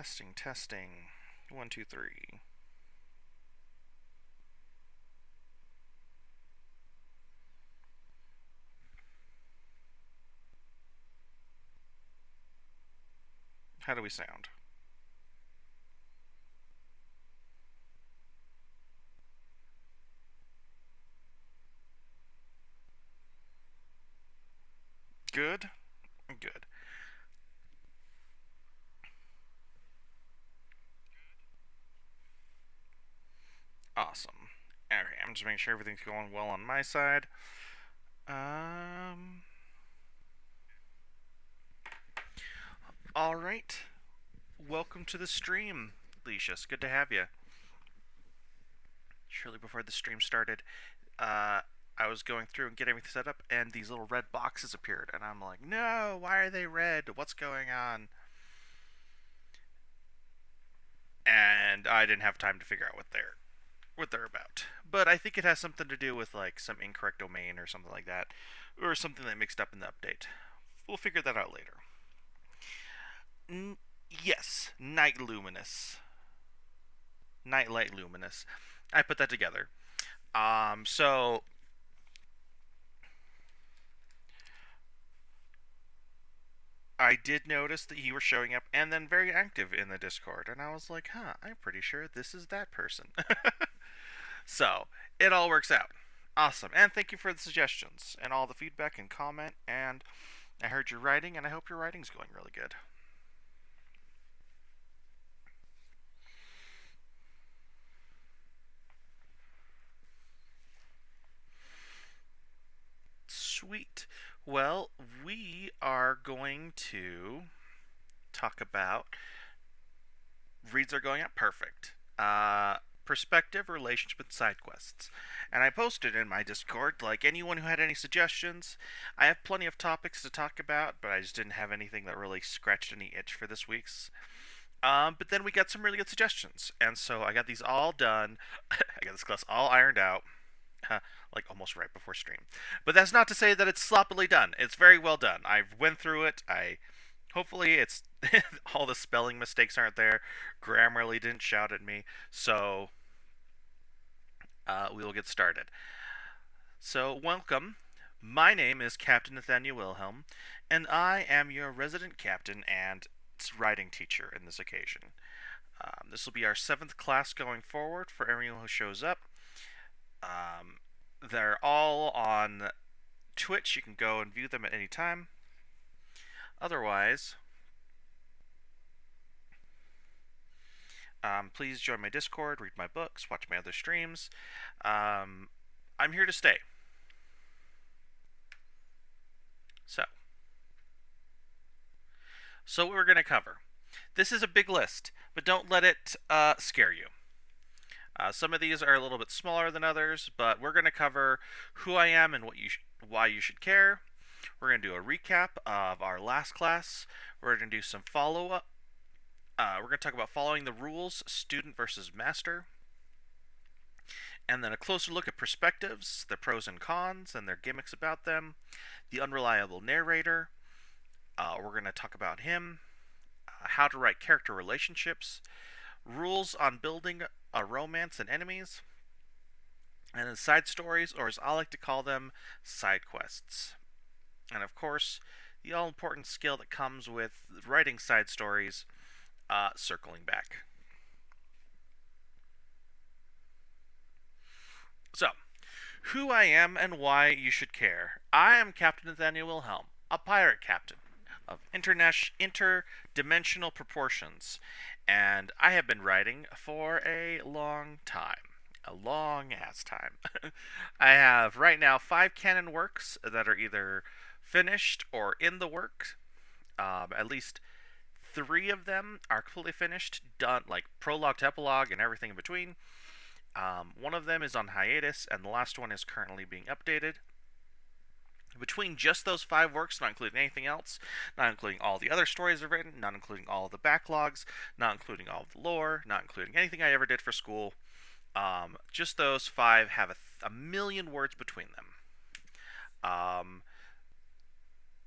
Testing, testing. One, two, three. How do we sound? Good? Good. Awesome. Okay, I'm just making sure everything's going well on my side. Um. Alright. Welcome to the stream, Lecious. Good to have you. Shortly before the stream started, uh, I was going through and getting everything set up, and these little red boxes appeared, and I'm like, no, why are they red? What's going on? And I didn't have time to figure out what they're about. But I think it has something to do with like some incorrect domain or something like that, or something that mixed up in the update. We'll figure that out later. N- yes, Night Luminous, Nightlight Luminous. I put that together. So I did notice that you were showing up and then very active in the Discord, and I was like, huh, I'm pretty sure this is that person. So it all works out. Awesome, and thank you for the suggestions and all the feedback and comment. And I heard your writing, and I hope your writing's going really good. Sweet. Well, we are going to talk about reads are going up perfect. Perspective, relationship, and side quests. And I posted in my Discord, like anyone who had any suggestions. I have plenty of topics to talk about, but I just didn't have anything that really scratched any itch for this week's. But then we got some really good suggestions, and so I got these all done. I got this class all ironed out, like almost right before stream. But that's not to say that it's sloppily done. It's very well done. I went through it. I hopefully it's all the spelling mistakes aren't there. Grammarly didn't shout at me, so we will get started. So welcome. My name is Captain Nathaniel Wilhelm, and I am your resident captain and writing teacher in this occasion. This will be our seventh class going forward for everyone who shows up. Um, they're all on Twitch. You can go and view them at any time. Otherwise, please join my Discord, read my books, watch my other streams. Um, I'm here to stay. So, so what we're going to cover. This is a big list, but don't let it scare you. Some of these are a little bit smaller than others, but we're going to cover who I am and why you should care. We're going to do a recap of our last class. We're going to do some follow up. We're going to talk about following the rules, student versus master. And then a closer look at perspectives, the pros and cons, and their gimmicks about them. The unreliable narrator. We're going to talk about him. How to write character relationships. Rules on building a romance and enemies. And then side stories, or as I like to call them, side quests. And of course, the all important skill that comes with writing side stories, circling back. So, who I am and why you should care. I am Captain Nathaniel Wilhelm, a pirate captain of interdimensional proportions, and I have been writing for a long time. A long ass time. I have right now 5 canon works that are either finished or in the works. At least 3 of them are completely finished, done, like prologue to epilogue and everything in between. One of them is on hiatus, and the last one is currently being updated. Between just those 5 works, not including anything else, not including all the other stories I've written, not including all of the backlogs, not including all of the lore, not including anything I ever did for school, just those 5 have a million words between them.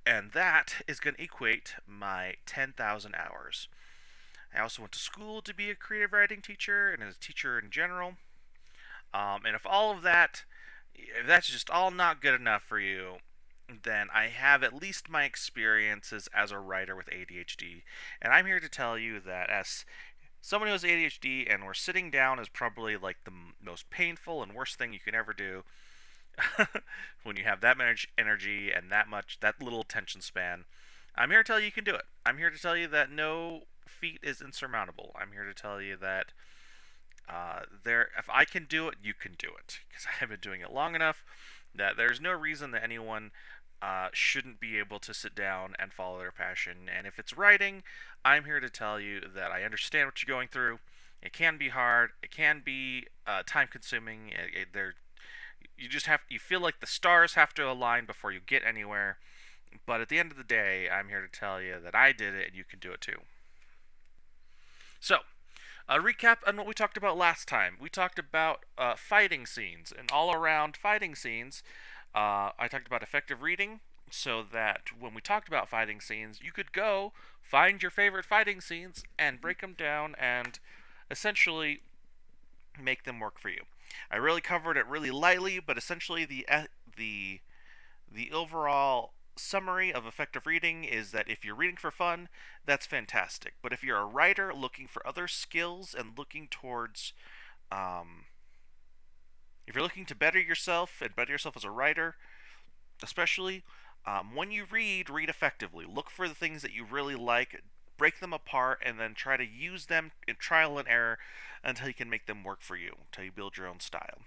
And that is going to equate my 10,000 hours. I also went to school to be a creative writing teacher and as a teacher in general. And if all of that, if that's just all not good enough for you, then I have at least my experiences as a writer with ADHD. And I'm here to tell you that as someone who has ADHD and we're sitting down is probably like the most painful and worst thing you can ever do when you have that much energy and that little attention span. I'm here to tell you you can do it. I'm here to tell you that no feat is insurmountable. I'm here to tell you that if I can do it, you can do it because I have been doing it long enough that there's no reason that anyone shouldn't be able to sit down and follow their passion. And if it's writing, I'm here to tell you that I understand what you're going through. It can be hard. It can be time consuming. You feel like the stars have to align before you get anywhere. But at the end of the day, I'm here to tell you that I did it and you can do it too. So, a recap on what we talked about last time. We talked about fighting scenes, and all around fighting scenes, I talked about effective reading, so that when we talked about fighting scenes, you could go find your favorite fighting scenes and break them down and essentially make them work for you. I really covered it really lightly, but essentially the overall summary of effective reading is that if you're reading for fun, that's fantastic. But if you're a writer looking for other skills and looking towards, if you're looking to better yourself and better yourself as a writer, especially when you read effectively. Look for the things that you really like, break them apart, and then try to use them in trial and error until you can make them work for you, until you build your own style.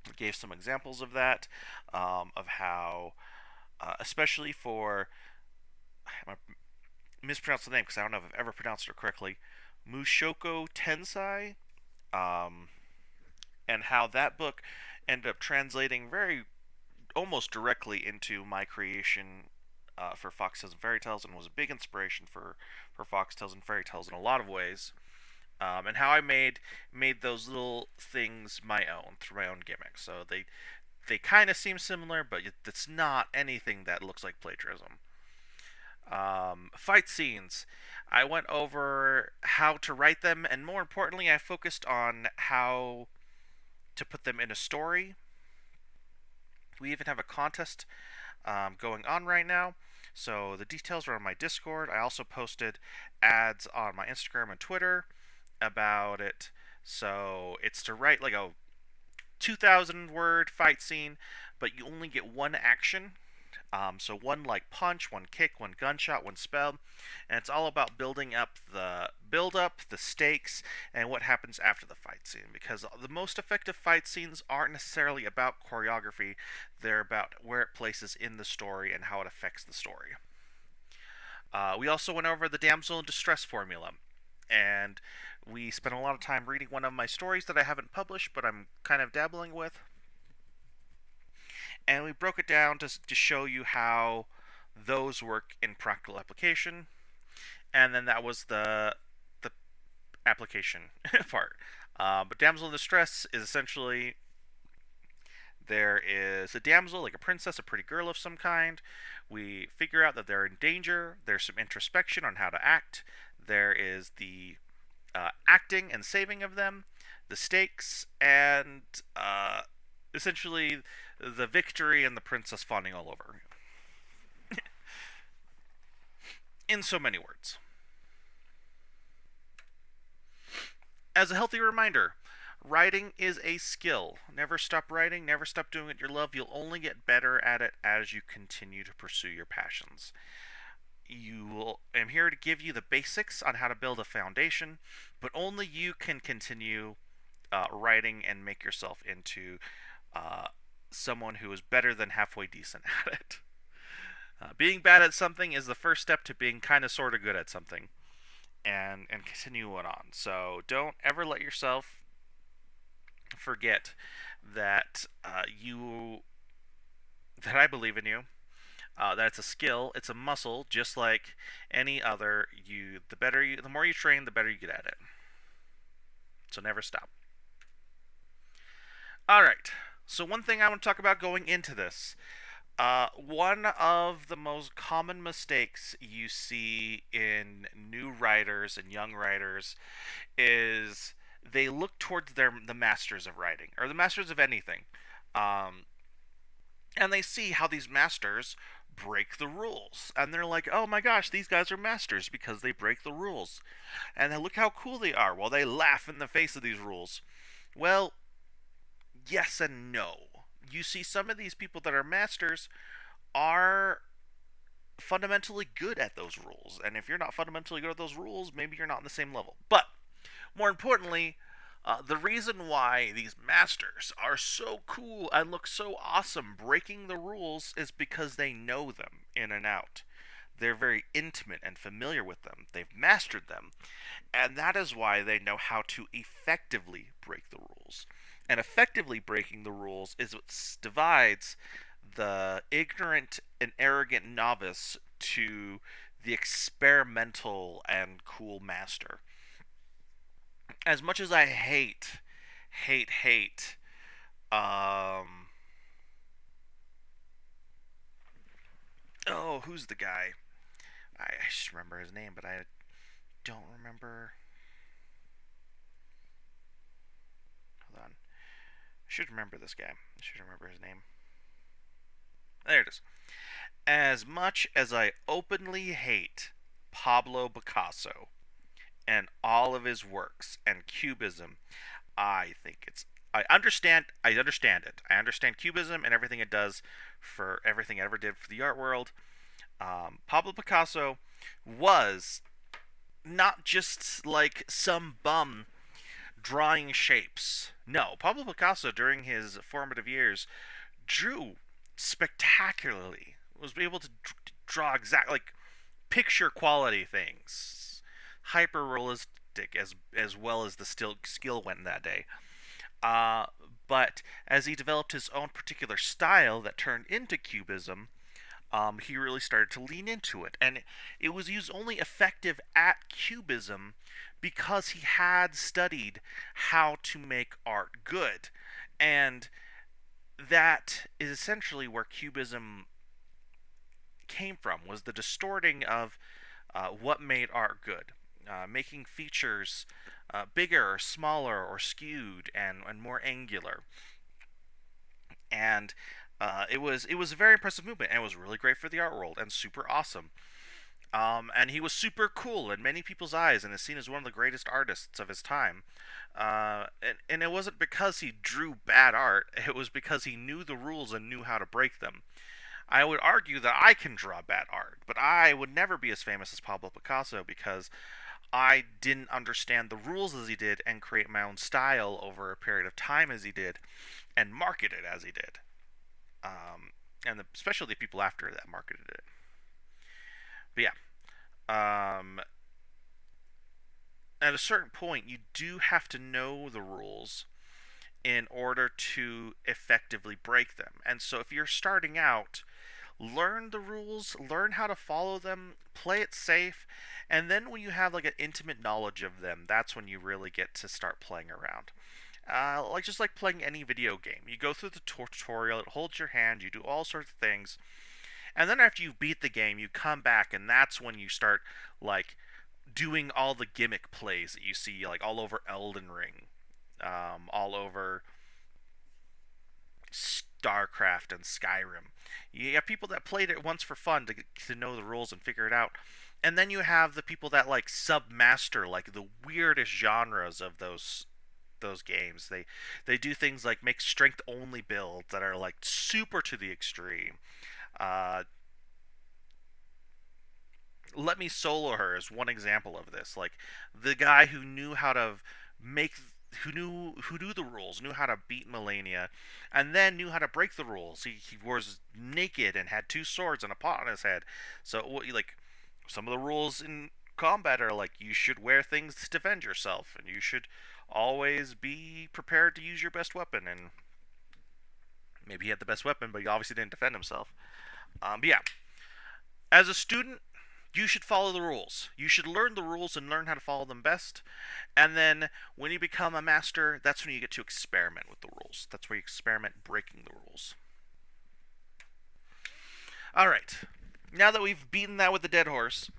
I gave some examples of that, of how, especially for, I mispronounced the name because I don't know if I've ever pronounced it correctly, Mushoku Tensei, um, and how that book ended up translating very almost directly into my creation for Fox Tales and Fairy Tales, and was a big inspiration for Fox Tales and Fairy Tales in a lot of ways. And how I made those little things my own through my own gimmicks. So they kind of seem similar, but it's not anything that looks like plagiarism. Fight scenes. I went over how to write them, and more importantly, I focused on how to put them in a story. We even have a contest going on right now. So the details are on my Discord. I also posted ads on my Instagram and Twitter about it. So it's to write like a 2,000 word fight scene, but you only get one action. So one like punch, one kick, one gunshot, one spell, and it's all about building up the stakes, and what happens after the fight scene. Because the most effective fight scenes aren't necessarily about choreography; they're about where it places in the story and how it affects the story. We also went over the damsel in distress formula, and we spent a lot of time reading one of my stories that I haven't published, but I'm kind of dabbling with, and we broke it down to show you how those work in practical application. And then that was the application part. But damsel in distress is essentially there is a damsel, like a princess, a pretty girl of some kind. We figure out that they're in danger. There's some introspection on how to act. There is the acting and saving of them, the stakes, and essentially the victory and the princess fawning all over. In so many words. As a healthy reminder, writing is a skill. Never stop writing, never stop doing what you love. You'll only get better at it as you continue to pursue your passions. I'm here to give you the basics on how to build a foundation, but only you can continue writing and make yourself into someone who is better than halfway decent at it. Being bad at something is the first step to being kind of sort of good at something, and continue it on. So don't ever let yourself forget that that I believe in you. That it's a skill, it's a muscle, just like any other. The more you train, the better you get at it. So never stop. All right. So one thing I want to talk about going into this, One of the most common mistakes you see in new writers and young writers is they look towards the masters of writing or the masters of anything, um, and they see how these masters break the rules, and they're like, "Oh my gosh, these guys are masters because they break the rules," and then look how cool they are while they laugh in the face of these rules. Well, yes and no. You see, some of these people that are masters are fundamentally good at those rules. And if you're not fundamentally good at those rules, maybe you're not on the same level. But more importantly, the reason why these masters are so cool and look so awesome breaking the rules is because they know them in and out. They're very intimate and familiar with them. They've mastered them. And that is why they know how to effectively break the rules. And effectively breaking the rules is what divides the ignorant and arrogant novice to the experimental and cool master. As much as I hate, um, oh, who's the guy? I just remember his name, but I don't remember. Hold on. I should remember this guy. I should remember his name. There it is. As much as I openly hate Pablo Picasso and all of his works and Cubism, I think it's I understand it. I understand Cubism and everything it does for everything it ever did for the art world. Pablo Picasso was not just like some bum drawing shapes. No, Pablo Picasso during his formative years drew spectacularly. Was able to draw exact like picture quality things, hyper realistic as well as the still skill went in that day. Uh, but as he developed his own particular style that turned into Cubism, he really started to lean into it, and it was used only effective at Cubism because he had studied how to make art good, and that is essentially where Cubism came from, was the distorting of what made art good, making features bigger or smaller or skewed and more angular. And it was a very impressive movement, and it was really great for the art world and super awesome. And he was super cool in many people's eyes and is seen as one of the greatest artists of his time. And it wasn't because he drew bad art, it was because he knew the rules and knew how to break them. I would argue that I can draw bad art, but I would never be as famous as Pablo Picasso because I didn't understand the rules as he did and create my own style over a period of time as he did and market it as he did. Especially the people after that marketed it. But yeah, at a certain point, you do have to know the rules in order to effectively break them. And so if you're starting out, learn the rules, learn how to follow them, play it safe, and then when you have like an intimate knowledge of them, that's when you really get to start playing around. Like just like playing any video game, you go through the tutorial, it holds your hand, you do all sorts of things, and then after you beat the game, you come back, and that's when you start like doing all the gimmick plays that you see like all over Elden Ring, all over StarCraft and Skyrim. You have people that played it once for fun to know the rules and figure it out. And then you have the people that like submaster like the weirdest genres of those games. They do things like make strength only builds that are like super to the extreme. Uh, Let Me Solo Her is one example of this. Like the guy who knew how to make who knew the rules, knew how to beat Melania, and then knew how to break the rules. He was naked and had two swords and a pot on his head. So like some of the rules in combat are like you should wear things to defend yourself, and you should always be prepared to use your best weapon. And maybe he had the best weapon, but he obviously didn't defend himself. But yeah, as a student, you should follow the rules. You should learn the rules and learn how to follow them best. And then when you become a master, that's when you get to experiment with the rules. That's where you experiment breaking the rules. All right. Now that we've beaten that with the dead horse,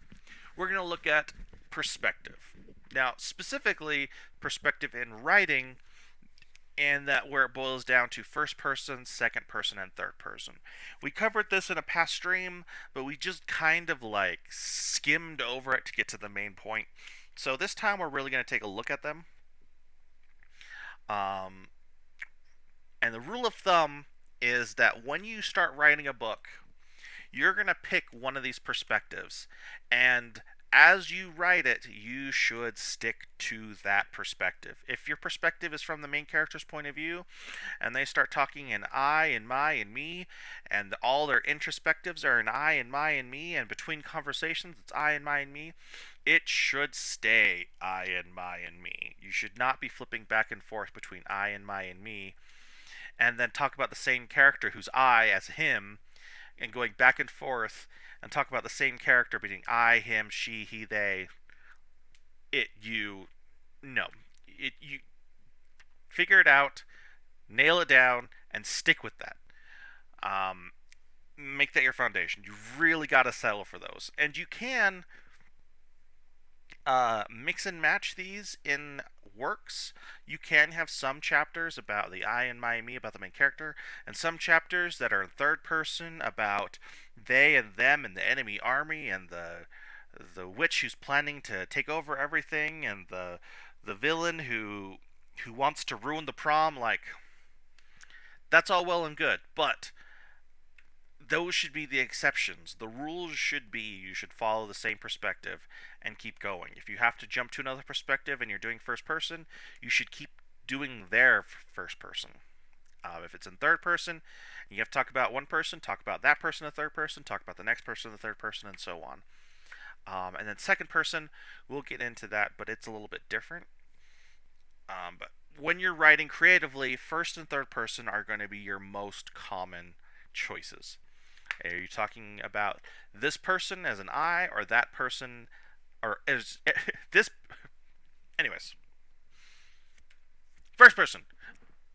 we're going to look at perspective. Now, specifically, perspective in writing, and that where it boils down to first person, second person, and third person. We covered this in a past stream, but we just kind of like skimmed over it to get to the main point. So this time we're really going to take a look at them. Um, and the rule of thumb is that when you start writing a book, you're going to pick one of these perspectives. And as you write it, you should stick to that perspective. If your perspective is from the main character's point of view, and they start talking in I and my and me, and all their introspectives are in I and my and me, and between conversations it's I and my and me, it should stay I and my and me. You should not be flipping back and forth between I and my and me, and then talk about the same character who's I as him, and going back and forth and talk about the same character being I, him, she, he, they. It, you, no. You figure it out, nail it down, and stick with that. Um, Make that your foundation. You really got to settle for those. And you can mix and match these in works. You can have some chapters about the I and my and me, about the main character, and some chapters that are in third person about they and them and the enemy army and the witch who's planning to take over everything, and the villain who wants to ruin the prom. Like, that's all well and good, but those should be the exceptions. The rules should be you should follow the same perspective and keep going. If you have to jump to another perspective and you're doing first person, you should keep doing their first person. If it's in third person, you have to talk about one person, talk about that person in the third person, talk about the next person in the third person, and so on. And then second person, we'll get into that, but it's a little bit different. But when you're writing creatively, first and third person are going to be your most common choices. Are you talking about this person as an I, or that person, or as this? Anyways, first person,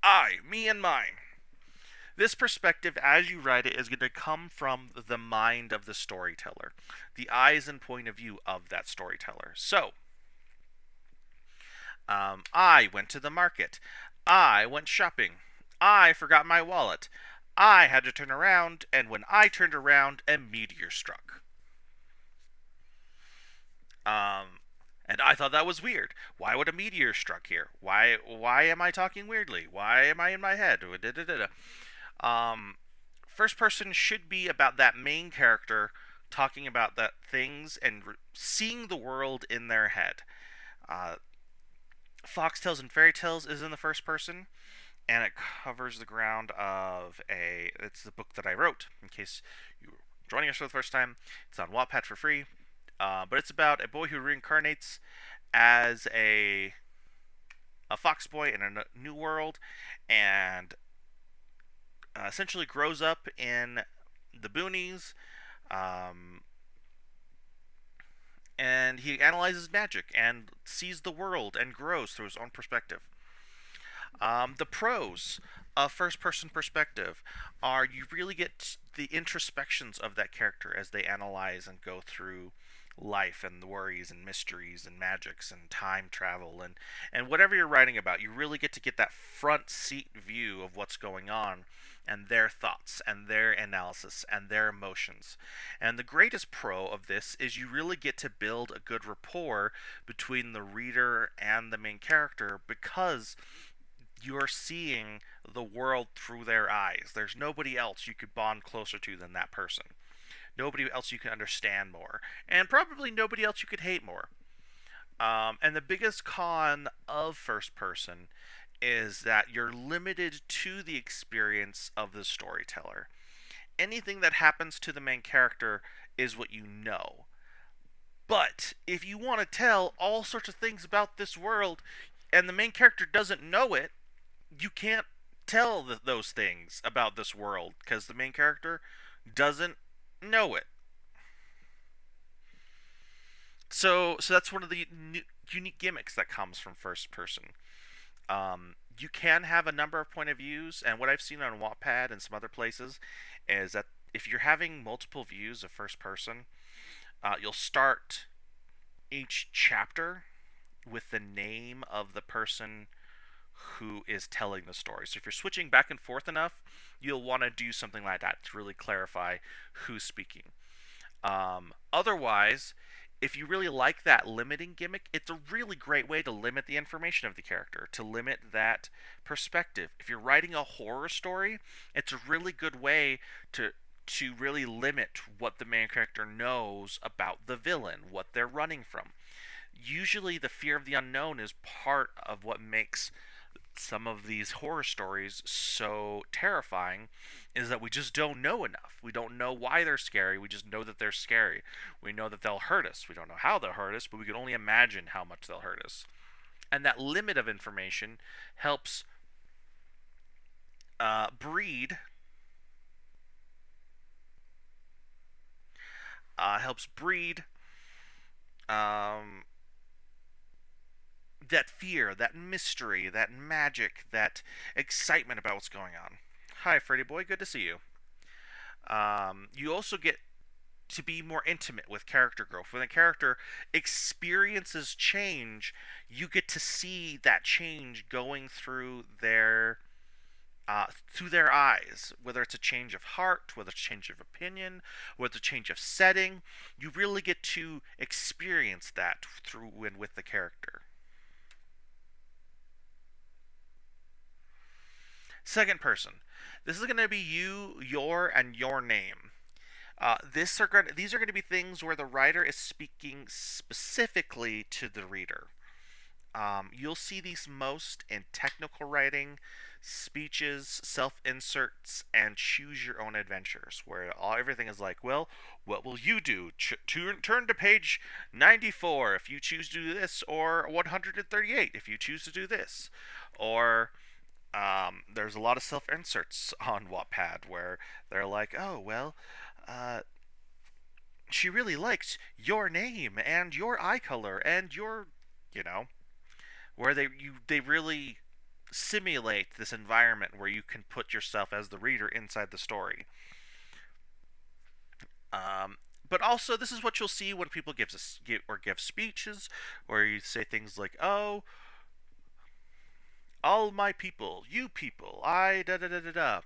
I, me, and mine. This perspective, as you write it, is going to come from the mind of the storyteller, the eyes and point of view of that storyteller. So, I went to the market. I went shopping. I forgot my wallet. I had to turn around, and when I turned around, a meteor struck. Um, and I thought that was weird. Why would a meteor struck here? Why am I talking weirdly? Why am I in my head? Um, First person should be about that main character talking about that things and seeing the world in their head. Uh, Foxtales and Fairy Tales is in the first person, and it covers the ground of a. It's the book that I wrote. In case you're joining us for the first time, it's on Wattpad for free. But it's about a boy who reincarnates as a fox boy in a new world, and essentially grows up in the boonies. Um, and he analyzes magic and sees the world and grows through his own perspective. The pros of first person perspective are you really get the introspections of that character as they analyze and go through life and the worries and mysteries and magics and time travel and whatever you're writing about. You really get to get that front seat view of what's going on and their thoughts and their analysis and their emotions. And the greatest pro of this is you really get to build a good rapport between the reader and the main character because you're seeing the world through their eyes. There's nobody else you could bond closer to than that person. Nobody else you can understand more. And probably nobody else you could hate more. And the biggest con of first person is that you're limited to the experience of the storyteller. Anything that happens to the main character is what you know. But if you want to tell all sorts of things about this world and the main character doesn't know it, you can't tell those things about this world because the main character doesn't know it. So that's one of the unique gimmicks that comes from first person. You can have a number of point of views, and what I've seen on Wattpad and some other places is that if you're having multiple views of first person, you'll start each chapter with the name of the person who is telling the story. So if you're switching back and forth enough, you'll want to do something like that to really clarify who's speaking. Otherwise, if you really like that limiting gimmick, it's a really great way to limit the information of the character, to limit that perspective. If you're writing a horror story, it's a really good way to really limit what the main character knows about the villain, what they're running from. Usually the fear of the unknown is part of what makes some of these horror stories so terrifying, is that we just don't know enough. We don't know why they're scary. We just know that they're scary. We know that they'll hurt us. We don't know how they'll hurt us, but we can only imagine how much they'll hurt us. And that limit of information helps breed helps breed um, that fear, that mystery, that magic, that excitement about what's going on. Hi, Freddy boy. Good to see you. You also get to be more intimate with character growth. When a character experiences change, you get to see that change going through their eyes. Whether it's a change of heart, whether it's a change of opinion, whether it's a change of setting, you really get to experience that through and with the character. Second person. This is going to be you, your, and your name. These are going to be things where the writer is speaking specifically to the reader. You'll see these most in technical writing, speeches, self inserts, and choose your own adventures, where everything is like, well, what will you do? Turn to page 94 if you choose to do this, or 138 if you choose to do this. Or there's a lot of self inserts on Wattpad where they're like, oh, well, uh, she really liked your name and your eye color and your, you know, where they really simulate this environment where you can put yourself as the reader inside the story. But also, this is what you'll see when people give speeches, where you say things like, "Oh, all my people, you people, I da da da da da."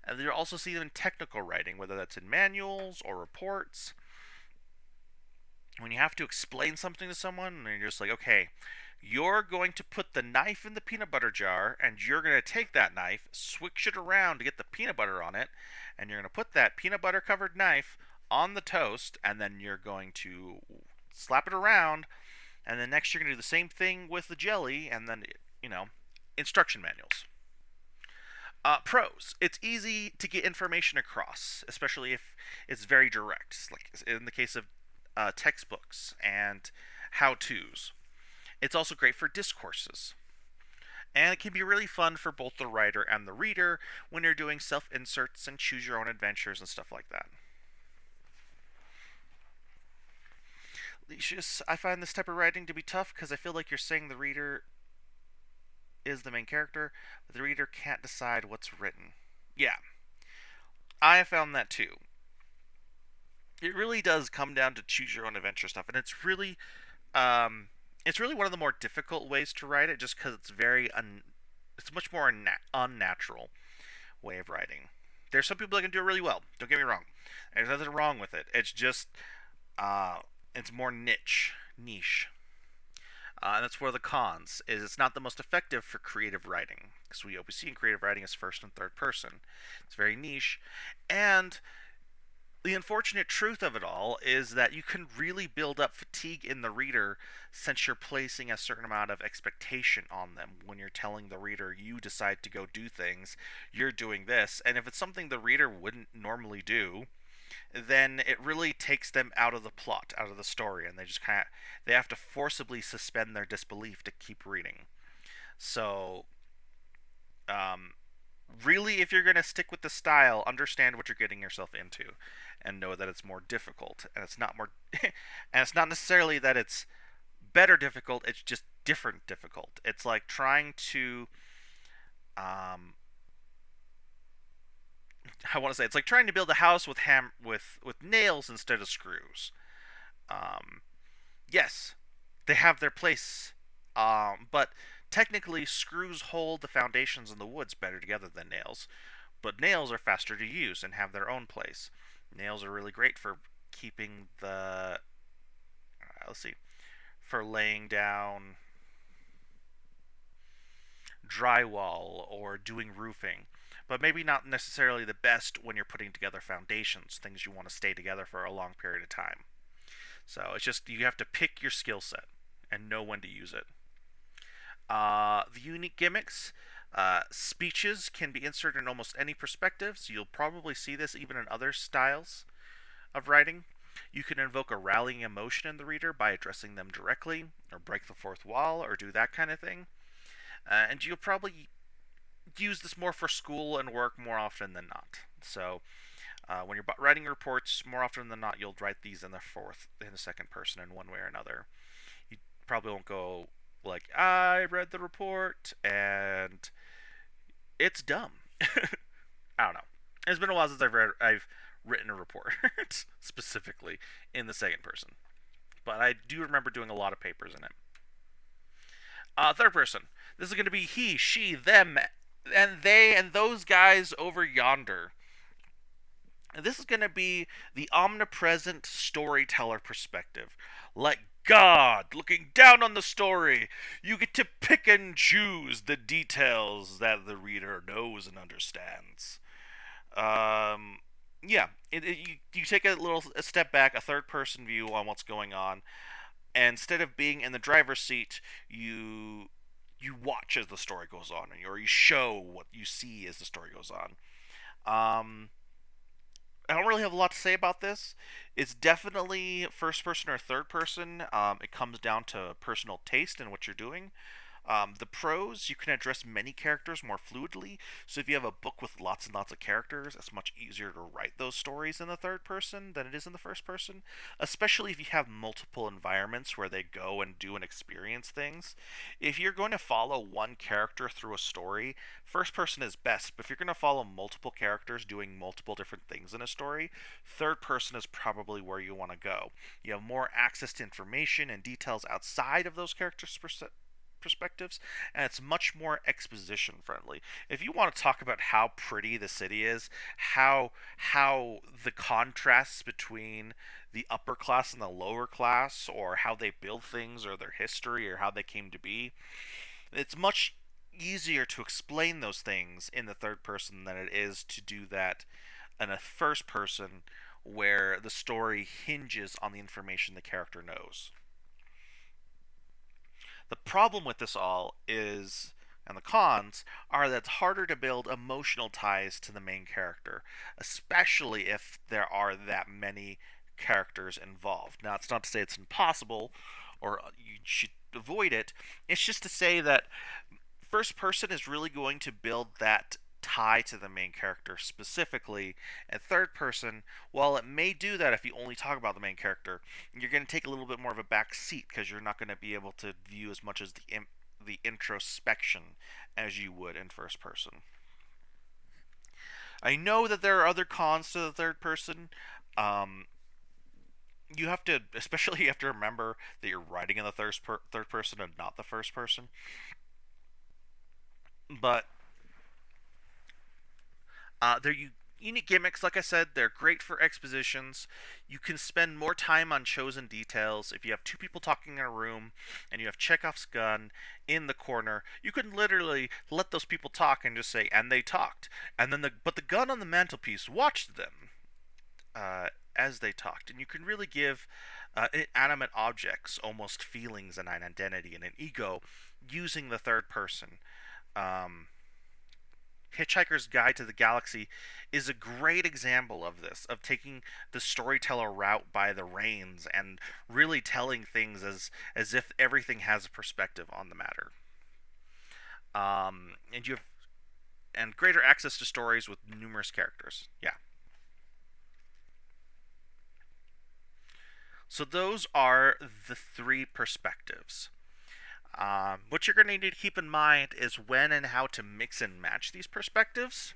And you'll also see them in technical writing, whether that's in manuals or reports. When you have to explain something to someone, and you're just like, okay, you're going to put the knife in the peanut butter jar, and you're going to take that knife, switch it around to get the peanut butter on it, and you're going to put that peanut butter covered knife on the toast, and then you're going to slap it around, and then next you're going to do the same thing with the jelly, and then, you know, instruction manuals. Pros. It's easy to get information across, especially if it's very direct, like in the case of textbooks and how-tos. It's also great for discourses. And it can be really fun for both the writer and the reader when you're doing self-inserts and choose your own adventures and stuff like that. Lucius, I find this type of writing to be tough because I feel like you're saying the reader is the main character, but the reader can't decide what's written. Yeah, I have found that too. It really does come down to choose your own adventure stuff, and um, it's really one of the more difficult ways to write it, just because it's much more unnatural way of writing. There's some people that can do it really well. Don't get me wrong. There's nothing wrong with it. It's just uh, it's more niche. And that's where the cons is. It's not the most effective for creative writing, because we always see in creative writing is first and third person. It's very niche, and the unfortunate truth of it all is that you can really build up fatigue in the reader, since you're placing a certain amount of expectation on them when you're telling the reader you decide to go do things, you're doing this, and if it's something the reader wouldn't normally do, then it really takes them out of the plot, out of the story, and they have to forcibly suspend their disbelief to keep reading. So, um, really, if you're going to stick with the style, understand what you're getting yourself into, and know that it's more difficult, and it's not more, and it's not necessarily that it's better difficult. It's just different difficult. It's like trying to um, I want to say it's like trying to build a house with with nails instead of screws. Um, yes, they have their place, but technically screws hold the foundations and the woods better together than nails. But nails are faster to use and have their own place. Nails are really great for keeping the let's see, for laying down drywall or doing roofing, but maybe not necessarily the best when you're putting together foundations, things you want to stay together for a long period of time. So it's just you have to pick your skill set and know when to use it. The unique gimmicks. Speeches can be inserted in almost any perspective, so you'll probably see this even in other styles of writing. You can invoke a rallying emotion in the reader by addressing them directly, or break the fourth wall, or do that kind of thing. And you'll probably use this more for school and work more often than not. So when you're writing reports, more often than not, you'll write these in the second person in one way or another. You probably won't go like, I read the report and it's dumb. I don't know. It's been a while since I've written a report specifically in the second person, but I do remember doing a lot of papers in it. Third person. This is going to be he, she, them, and they, and those guys over yonder. And this is going to be the omnipresent storyteller perspective. Like God looking down on the story, you get to pick and choose the details that the reader knows and understands. Um, yeah, you take a step back, a third person view on what's going on, and instead of being in the driver's seat, you watch as the story goes on, or you show what you see as the story goes on. Um, I don't really have a lot to say about this. It's definitely first person or third person. It comes down to personal taste and what you're doing. The pros, you can address many characters more fluidly. So if you have a book with lots and lots of characters, it's much easier to write those stories in the third person than it is in the first person. Especially if you have multiple environments where they go and do and experience things. If you're going to follow one character through a story, first person is best. But if you're going to follow multiple characters doing multiple different things in a story, third person is probably where you want to go. You have more access to information and details outside of those characters' perspectives, and it's much more exposition friendly. If you want to talk about how pretty the city is, how the contrasts between the upper class and the lower class, or how they build things, or their history, or how they came to be, it's much easier to explain those things in the third person than it is to do that in a first person where the story hinges on the information the character knows. The problem with this all is, and the cons, are that it's harder to build emotional ties to the main character, especially if there are that many characters involved. Now, it's not to say it's impossible or you should avoid it, it's just to say that first person is really going to build that tie to the main character specifically, and third person, while it may do that if you only talk about the main character, you're going to take a little bit more of a back seat because you're not going to be able to view as much as the introspection as you would in first person. I know that there are other cons to the third person. Um, you have to, especially you have to remember that you're writing in the third person and not the first person. But they're unique gimmicks, like I said, they're great for expositions. You can spend more time on chosen details. If you have two people talking in a room and you have Chekhov's gun in the corner, you can literally let those people talk and just say, and they talked. And then the gun on the mantelpiece watched them as they talked. And you can really give inanimate objects almost feelings and an identity and an ego using the third person. Um, Hitchhiker's Guide to the Galaxy is a great example of this, of taking the storyteller route by the reins and really telling things as if everything has a perspective on the matter. And you have and greater access to stories with numerous characters. Yeah. So those are the three perspectives. What you're going to need to keep in mind is when and how to mix and match these perspectives.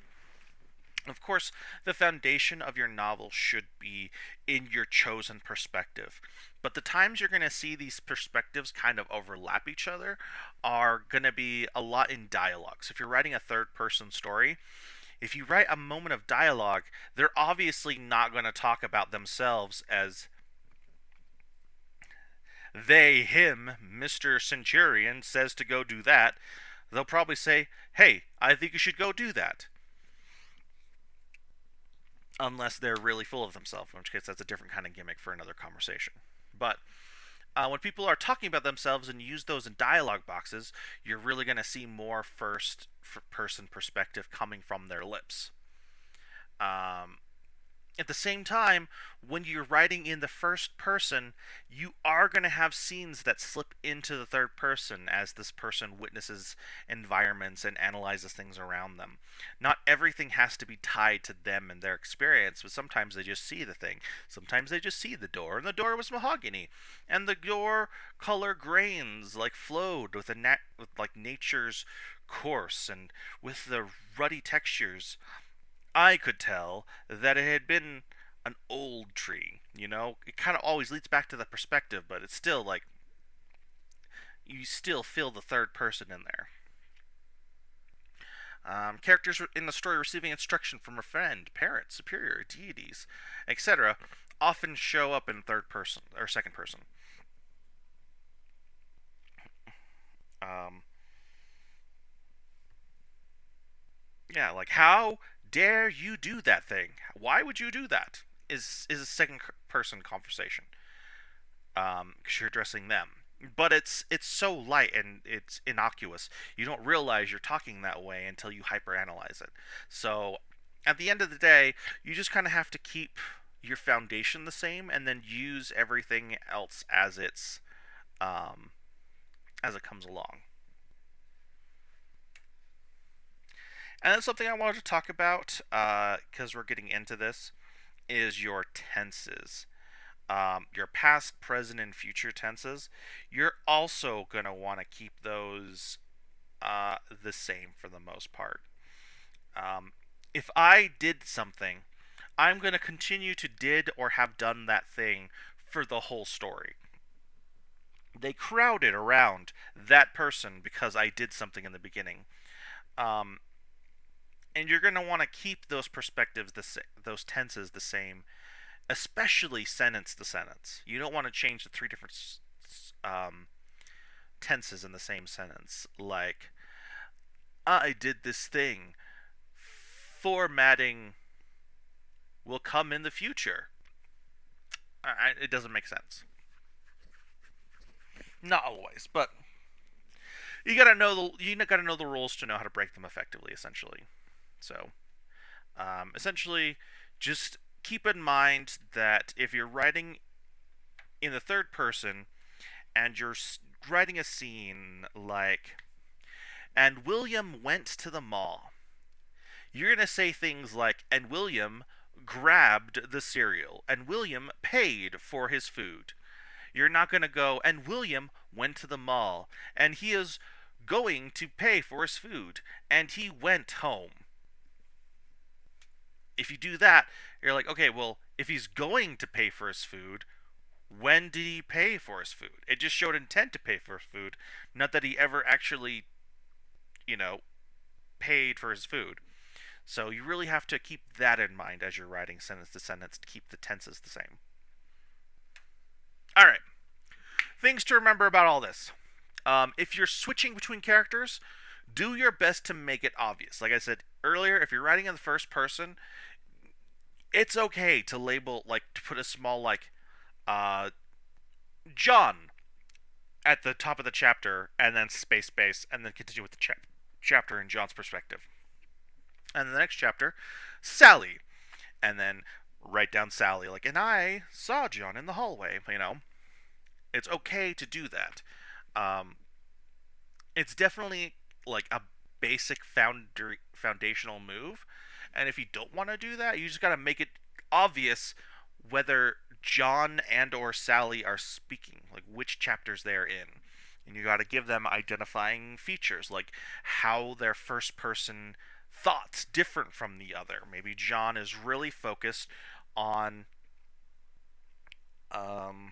Of course, the foundation of your novel should be in your chosen perspective. But the times you're going to see these perspectives kind of overlap each other are going to be a lot in dialogue. So if you're writing a third person story, if you write a moment of dialogue, they're obviously not going to talk about themselves as they, him, Mr. Centurion says to go do that. They'll probably say, hey, I think you should go do that. Unless they're really full of themselves, in which case that's a different kind of gimmick for another conversation. But when people are talking about themselves and use those in dialogue boxes, you're really going to see more first person perspective coming from their lips. Um, at the same time, when you're writing in the first person, you are going to have scenes that slip into the third person as this person witnesses environments and analyzes things around them. Not everything has to be tied to them and their experience, but sometimes they just see the thing. Sometimes they just see the door, and the door was mahogany, and the door color grains like flowed with with like nature's course and with the ruddy textures. I could tell that it had been an old tree. You know, it kind of always leads back to the perspective, but it's still like you still feel the third person in there. Characters in the story receiving instruction from a friend, parent, superior, deities, etc., often show up in third person or second person. Um, yeah, like how dare you do that thing? Why would you do that? Is a second person conversation. Because you're addressing them. But it's so light and it's innocuous. You don't realize you're talking that way until you hyperanalyze it. So at the end of the day, you just kind of have to keep your foundation the same and then use everything else um, as it comes along. And then something I wanted to talk about because we're getting into this is your tenses. Your past, present, and future tenses, you're also going to want to keep those the same for the most part. Um, if I did something, I'm going to continue to did or have done that thing for the whole story. They crowded around that person because I did something in the beginning. Um, and you're going to want to keep those perspectives, those tenses the same, especially sentence to sentence. You don't want to change the three different um, tenses in the same sentence. Like, I did this thing. Formatting will come in the future. It doesn't make sense. Not always, but you gotta know the rules to know how to break them effectively. Essentially, so essentially, just keep in mind that if you're writing in the third person and you're writing a scene like, and William went to the mall, you're going to say things like, and William grabbed the cereal, and William paid for his food. You're not going to go, and William went to the mall, and he is going to pay for his food, and he went home. If you do that, you're like, okay, well, if he's going to pay for his food, when did he pay for his food? It just showed intent to pay for his food, not that he ever actually, you know, paid for his food. So you really have to keep that in mind as you're writing sentence to sentence to keep the tenses the same. All right. Things to remember about all this. If you're switching between characters, do your best to make it obvious. Like I said earlier, if you're writing in the first person, it's okay to label, like, to put a small, like, uh, John at the top of the chapter, and then space, and then continue with the chapter in John's perspective. And in the next chapter, Sally, and then write down Sally, like, and I saw John in the hallway. It's okay to do that. Um, it's definitely like a basic foundational move, and if you don't want to do that, you just got to make it obvious whether John and or Sally are speaking, like which chapters they're in. And you got to give them identifying features, like how their first person thoughts different from the other. Maybe John is really focused on um,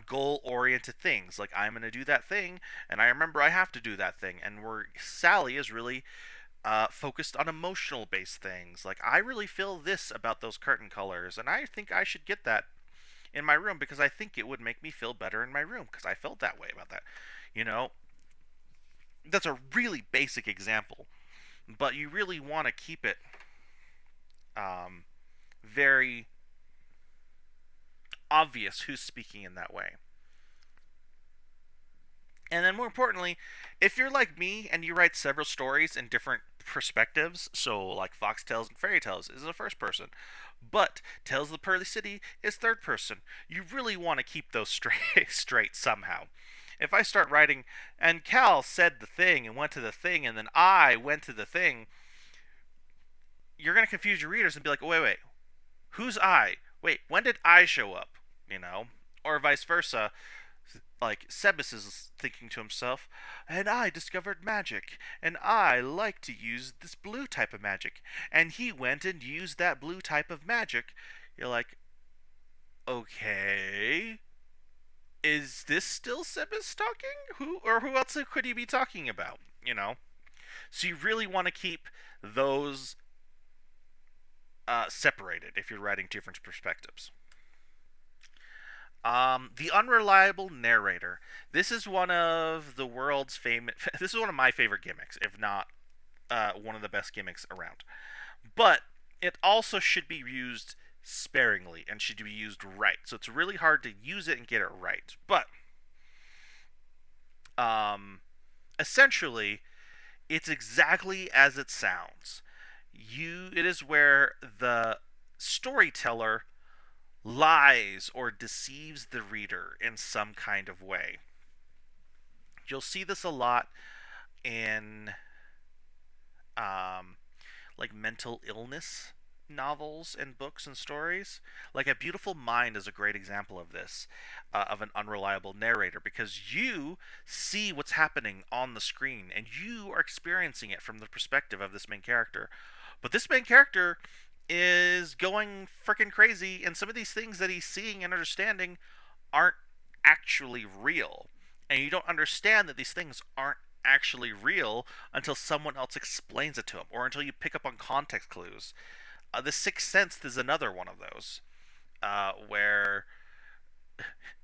goal oriented things. Like, I'm going to do that thing, and I remember I have to do that thing. And where Sally is really focused on emotional based things. Like, I really feel this about those curtain colors, and I think I should get that in my room because I think it would make me feel better in my room because I felt that way about that. You know, that's a really basic example, but you really want to keep it um, very obvious who's speaking in that way. And then, more importantly, if you're like me and you write several stories in different perspectives, so like Fox Tales and Fairy Tales is the first person, but Tales of the Pearly City is third person, you really want to keep those straight somehow. If I start writing, and Cal said the thing and went to the thing, and then I went to the thing, you're going to confuse your readers and be like, oh, wait, who's I? Wait, when did I show up? You know? Or vice versa. Like, Sebas is thinking to himself, and I discovered magic, and I like to use this blue type of magic, and he went and used that blue type of magic. You're like, okay, is this still Sebas talking? Who else could he be talking about? You know? So you really want to keep those separated if you're writing different perspectives. The unreliable narrator. This is one of the world's famous. This is one of my favorite gimmicks, if not one of the best gimmicks around. But it also should be used sparingly and should be used right. So it's really hard to use it and get it right. But essentially, it's exactly as it sounds. It is where the storyteller lies or deceives the reader in some kind of way. You'll see this a lot in like mental illness novels and books and stories. Like, A Beautiful Mind is a great example of this, of an unreliable narrator, because you see what's happening on the screen and you are experiencing it from the perspective of this main character. But this main character is going freaking crazy, and some of these things that he's seeing and understanding aren't actually real. And you don't understand that these things aren't actually real until someone else explains it to him, or until you pick up on context clues. The Sixth Sense is another one of those, where,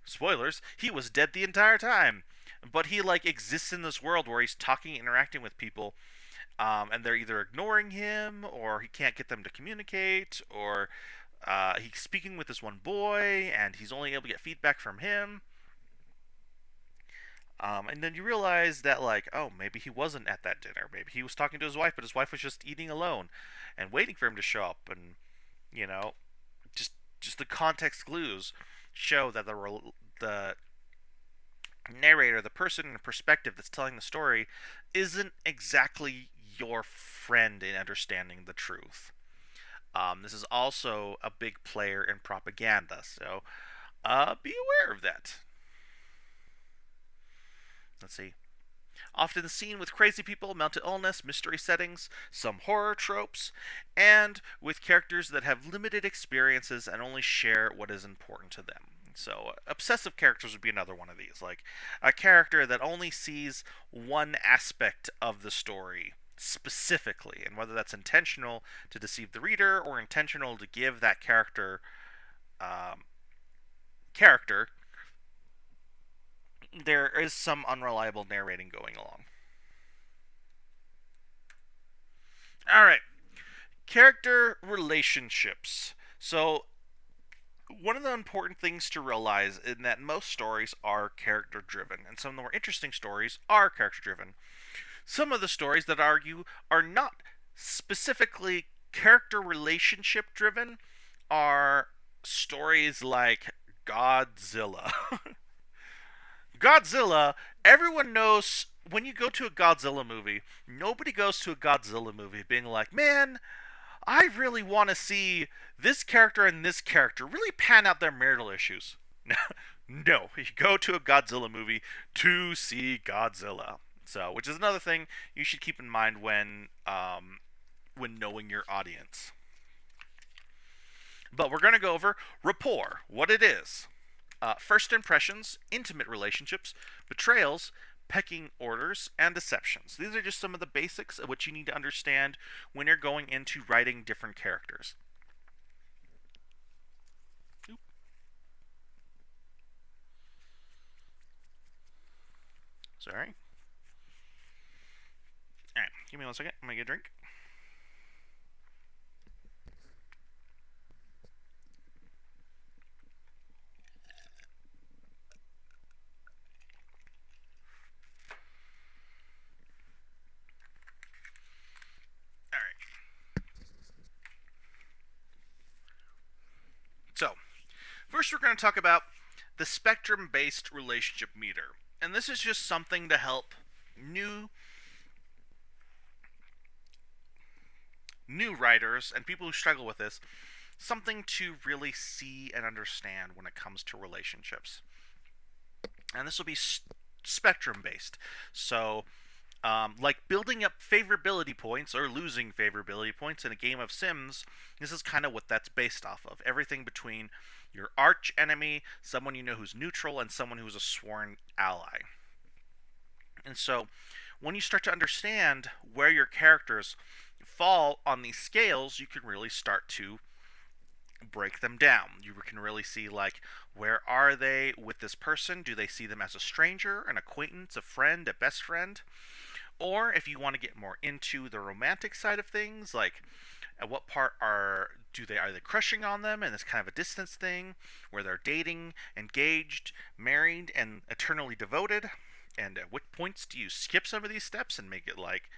spoilers, he was dead the entire time, but he like exists in this world where he's talking, interacting with people, and they're either ignoring him, or he can't get them to communicate, or he's speaking with this one boy, and he's only able to get feedback from him. And then you realize that, like, oh, maybe he wasn't at that dinner. Maybe he was talking to his wife, but his wife was just eating alone and waiting for him to show up. And you know, just the context clues show that the narrator, the person in perspective that's telling the story, isn't exactly your friend in understanding the truth. This is also a big player in propaganda, so be aware of that. Let's see. Often seen with crazy people, mental illness, mystery settings, some horror tropes, and with characters that have limited experiences and only share what is important to them. So, obsessive characters would be another one of these. Like, a character that only sees one aspect of the story specifically, and whether that's intentional to deceive the reader or intentional to give that um, character, there is some unreliable narrating going along. All right, character relationships. So, one of the important things to realize is that most stories are character driven, and some of the more interesting stories are character driven. Some of the stories that argue are not specifically character relationship driven are stories like Godzilla. Godzilla, everyone knows when you go to a Godzilla movie, nobody goes to a Godzilla movie being like, man, I really want to see this character and this character really pan out their marital issues. No, you go to a Godzilla movie to see Godzilla. So, which is another thing you should keep in mind when knowing your audience. But we're going to go over rapport, what it is. First impressions, intimate relationships, betrayals, pecking orders, and deceptions. These are just some of the basics of what you need to understand when you're going into writing different characters. Sorry. Alright, give me 1 second. I'm going to get a drink. Alright. So, first we're going to talk about the spectrum-based relationship meter. And this is just something to help new writers and people who struggle with this, something to really see and understand when it comes to relationships. And this will be spectrum based. So, like building up favorability points or losing favorability points in a game of Sims, this is kind of what that's based off of. Everything between your arch enemy, someone you know who's neutral, and someone who's a sworn ally. And so, when you start to understand where your characters fall on these scales, you can really start to break them down. You can really see, like, where are they with this person? Do they see them as a stranger, an acquaintance, a friend, a best friend? Or if you want to get more into the romantic side of things, like at what part are they crushing on them and it's kind of a distance thing where they're dating, engaged, married, and eternally devoted? And at what points do you skip some of these steps and make it like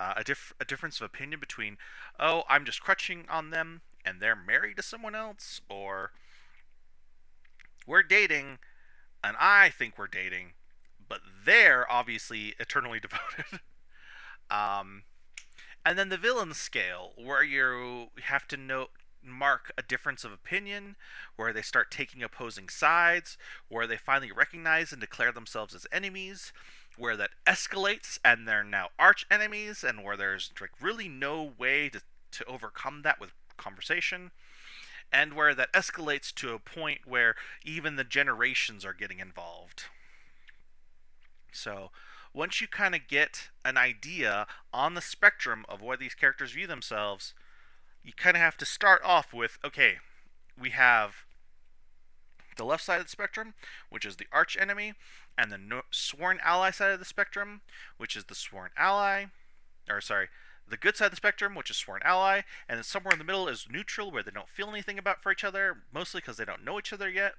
a difference of opinion between, oh, I'm just crushing on them and they're married to someone else, or we're dating and I think we're dating, but they're obviously eternally devoted. um, and then the villain scale, where you have to mark a difference of opinion, where they start taking opposing sides, where they finally recognize and declare themselves as enemies, where that escalates and they're now arch enemies, and where there's like really no way to overcome that with conversation, and where that escalates to a point where even the generations are getting involved. So once you kind of get an idea on the spectrum of where these characters view themselves, you kind of have to start off with, okay, we have the left side of the spectrum, which is the arch enemy, and the sworn ally side of the spectrum, which is the sworn ally, or sorry, the good side of the spectrum, which is sworn ally, and then somewhere in the middle is neutral, where they don't feel anything about for each other, mostly because they don't know each other yet.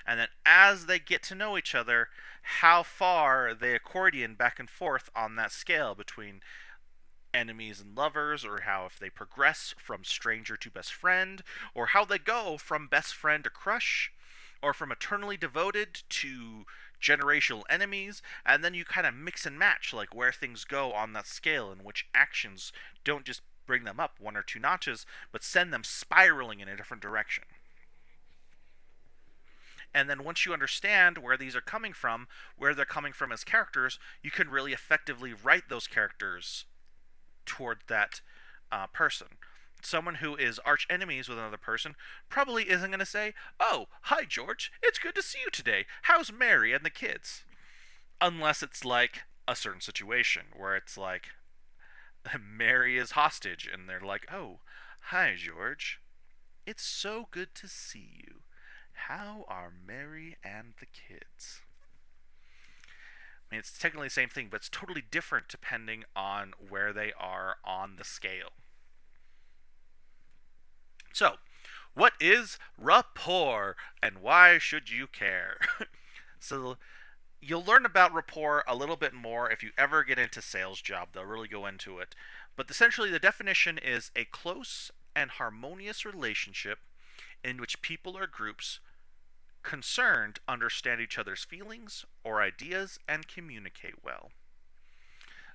And then as they get to know each other, how far they accordion back and forth on that scale between enemies and lovers, or how if they progress from stranger to best friend, or how they go from best friend to crush, or from eternally devoted to generational enemies, and then you kind of mix and match like where things go on that scale and which actions don't just bring them up 1 or 2 notches, but send them spiraling in a different direction. And then once you understand where these are coming from, where they're coming from as characters, you can really effectively write those characters toward that person. Someone who is arch enemies with another person probably isn't going to say, "Oh, hi George, it's good to see you today. How's Mary and the kids?" Unless it's like a certain situation where it's like Mary is hostage and they're like, "Oh, hi George. It's so good to see you. How are Mary and the kids?" I mean, it's technically the same thing, but it's totally different depending on where they are on the scale. So, what is rapport and why should you care? So, you'll learn about rapport a little bit more if you ever get into sales job. They'll really go into it. But essentially, the definition is a close and harmonious relationship in which people or groups concerned understand each other's feelings or ideas and communicate well.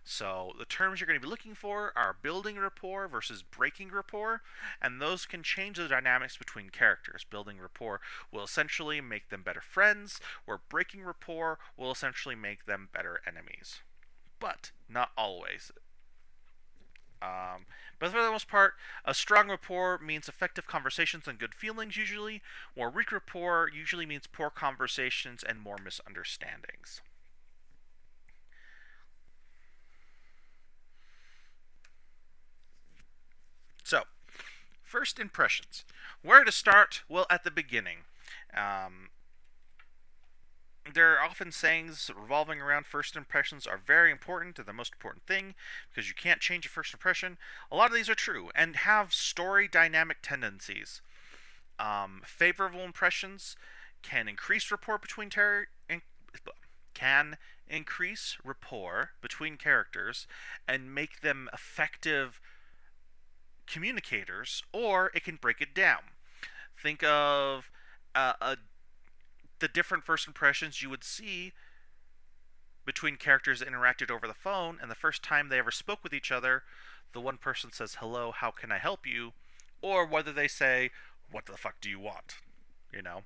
So the terms you're going to be looking for are building rapport versus breaking rapport, and those can change the dynamics between characters. Building rapport will essentially make them better friends, where breaking rapport will essentially make them better enemies. but not always. But for the most part, a strong rapport means effective conversations and good feelings usually, while weak rapport usually means poor conversations and more misunderstandings. So, first impressions. Where to start? Well, at the beginning. Um, there are often sayings revolving around first impressions are very important. They're the most important thing because you can't change a first impression. A lot of these are true and have story dynamic tendencies. Favorable impressions can increase rapport between can increase rapport between characters and make them effective communicators, or it can break it down. Think of a the different first impressions you would see between characters that interacted over the phone, and the first time they ever spoke with each other, the one person says, "Hello, how can I help you?" Or whether they say, "What the fuck do you want?" You know?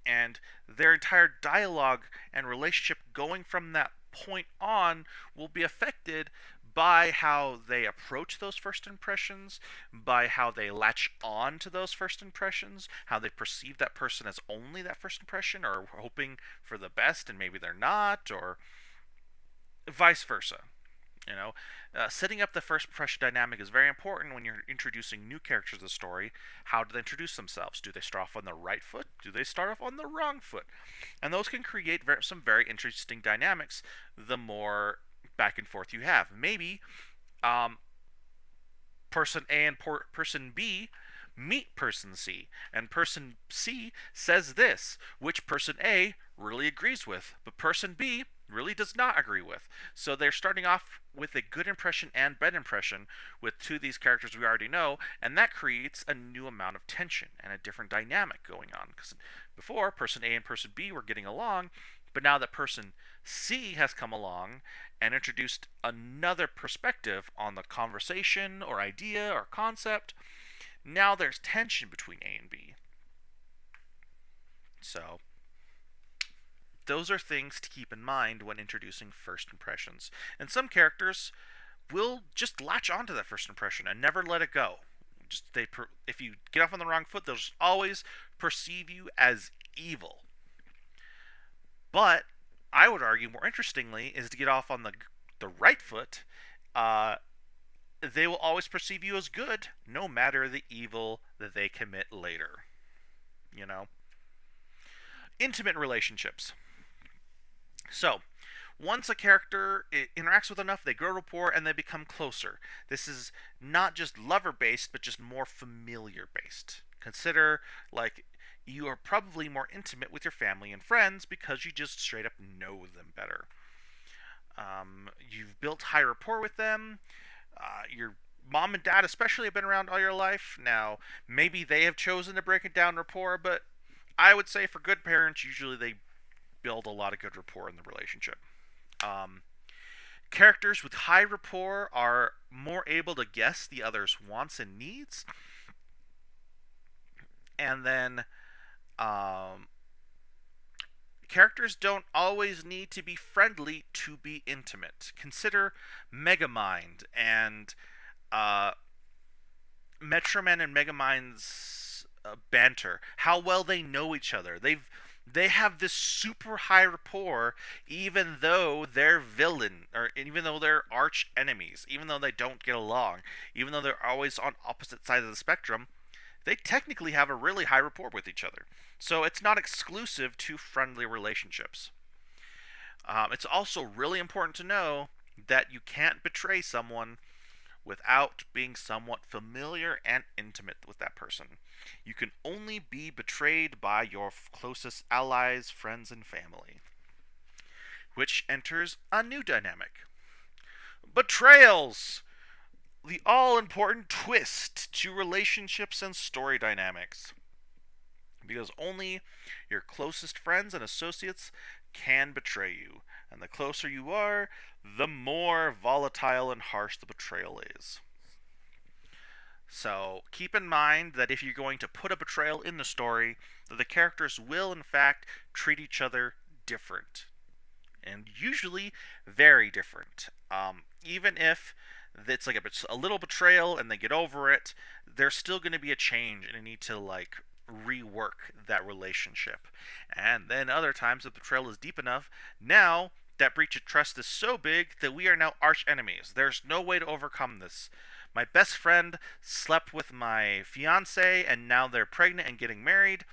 And their entire dialogue and relationship going from that point on will be affected by how they approach those first impressions, by how they latch on to those first impressions, how they perceive that person as only that first impression, or hoping for the best and maybe they're not, or vice versa. You know, setting up the first impression dynamic is very important when you're introducing new characters to the story. How do they introduce themselves? Do they start off on the right foot? Do they start off on the wrong foot? And those can create some very interesting dynamics the more back and forth you have. Maybe um, person A and person B meet person C, and person C says this, which person A really agrees with, but person B really does not agree with. So they're starting off with a good impression and bad impression with two of these characters we already know, and that creates a new amount of tension and a different dynamic going on. Because before, person A and person B were getting along, but now that person C has come along and introduced another perspective on the conversation or idea or concept, now there's tension between A and B. So, those are things to keep in mind when introducing first impressions. And some characters will just latch onto that first impression and never let it go. If you get off on the wrong foot, they'll just always perceive you as evil. But I would argue, more interestingly, is to get off on the right foot. They will always perceive you as good, no matter the evil that they commit later. You know? Intimate relationships. So, once a character interacts with enough, they grow rapport and they become closer. This is not just lover based, but just more familiar based. Consider, like, you are probably more intimate with your family and friends because you just straight up know them better. You've built high rapport with them. Your mom and dad, especially, have been around all your life. Now, maybe they have chosen to break it down rapport, but I would say for good parents, usually they build a lot of good rapport in the relationship. Um, Characters with high rapport are more able to guess the other's wants and needs. And then characters don't always need to be friendly to be intimate. Consider Megamind and Metroman and Megamind's banter. How well they know each other. They have this super high rapport, even though they're villain, or even though they're arch enemies, even though they don't get along, even though they're always on opposite sides of the spectrum. They technically have a really high rapport with each other. So it's not exclusive to friendly relationships. It's also really important to know that you can't betray someone without being somewhat familiar and intimate with that person. You can only be betrayed by your closest allies, friends, and family. Which enters a new dynamic. Betrayals! The all important twist to relationships and story dynamics. Because only your closest friends and associates can betray you. And the closer you are, the more volatile and harsh the betrayal is. So keep in mind that if you're going to put a betrayal in the story, that the characters will in fact treat each other different. and usually very different. Even if it's like a little betrayal and they get over it, there's still going to be a change and you need to like rework that relationship. And then other times the betrayal is deep enough, now that breach of trust is so big that we are now arch enemies. There's no way to overcome this. My best friend slept with my fiance and now they're pregnant and getting married.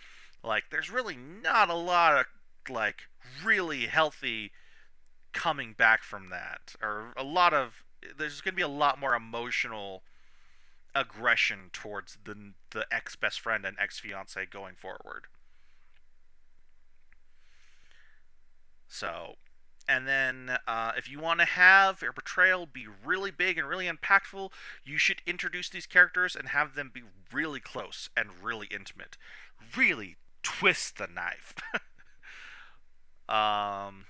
Like there's really not a lot of like really healthy coming back from that, or a lot of there's going to be a lot more emotional aggression towards the ex best friend and ex fiance going forward. So, and then if you want to have your portrayal be really big and really impactful, you should introduce these characters and have them be really close and really intimate. Really twist the knife. um,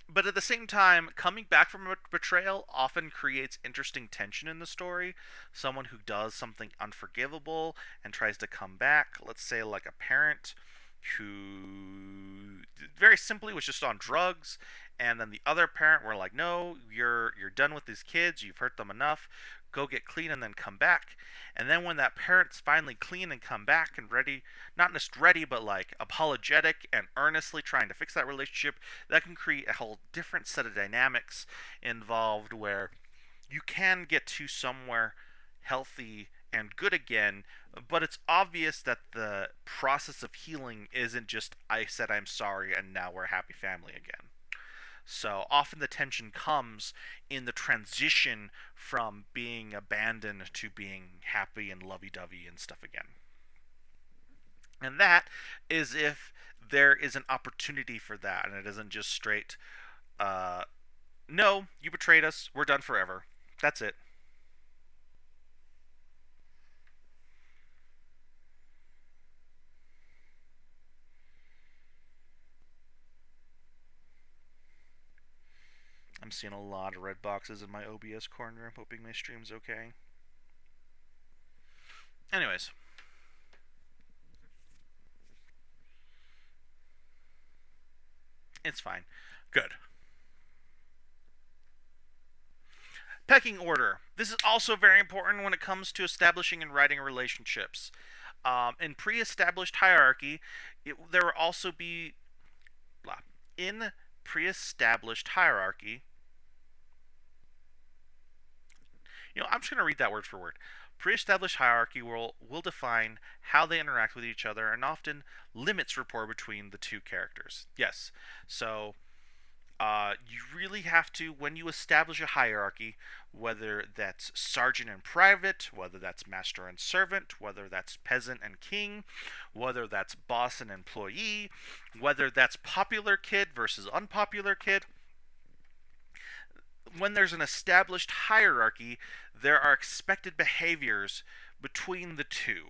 but at the same time, coming back from a betrayal often creates interesting tension in the story. Someone who does something unforgivable and tries to come back, let's say like a parent who very simply was just on drugs, and then the other parent were like, no, you're done with these kids, you've hurt them enough, go get clean and then come back. And then when that parent's finally clean and come back and ready, not just ready but like apologetic and earnestly trying to fix that relationship, that can create a whole different set of dynamics involved where you can get to somewhere healthy and good again, but it's obvious that the process of healing isn't just I said I'm sorry and now we're a happy family again. So often the tension comes in the transition from being abandoned to being happy and lovey dovey and stuff again. And that is if there is an opportunity for that and it isn't just straight, uh, no, you betrayed us, we're done forever. That's it. I'm seeing a lot of red boxes in my OBS corner. I'm hoping my stream's okay. Anyways, it's fine. Good. Pecking order. This is also very important when it comes to establishing and writing relationships. In pre-established hierarchy, there will also be blah. In pre-established hierarchy, I'm just going to read that word for word. Pre-established hierarchy will define how they interact with each other and often limits rapport between the two characters. Yes. So you really have to, when you establish a hierarchy, whether that's sergeant and private, whether that's master and servant, whether that's peasant and king, whether that's boss and employee, whether that's popular kid versus unpopular kid, when there's an established hierarchy, there are expected behaviors between the two.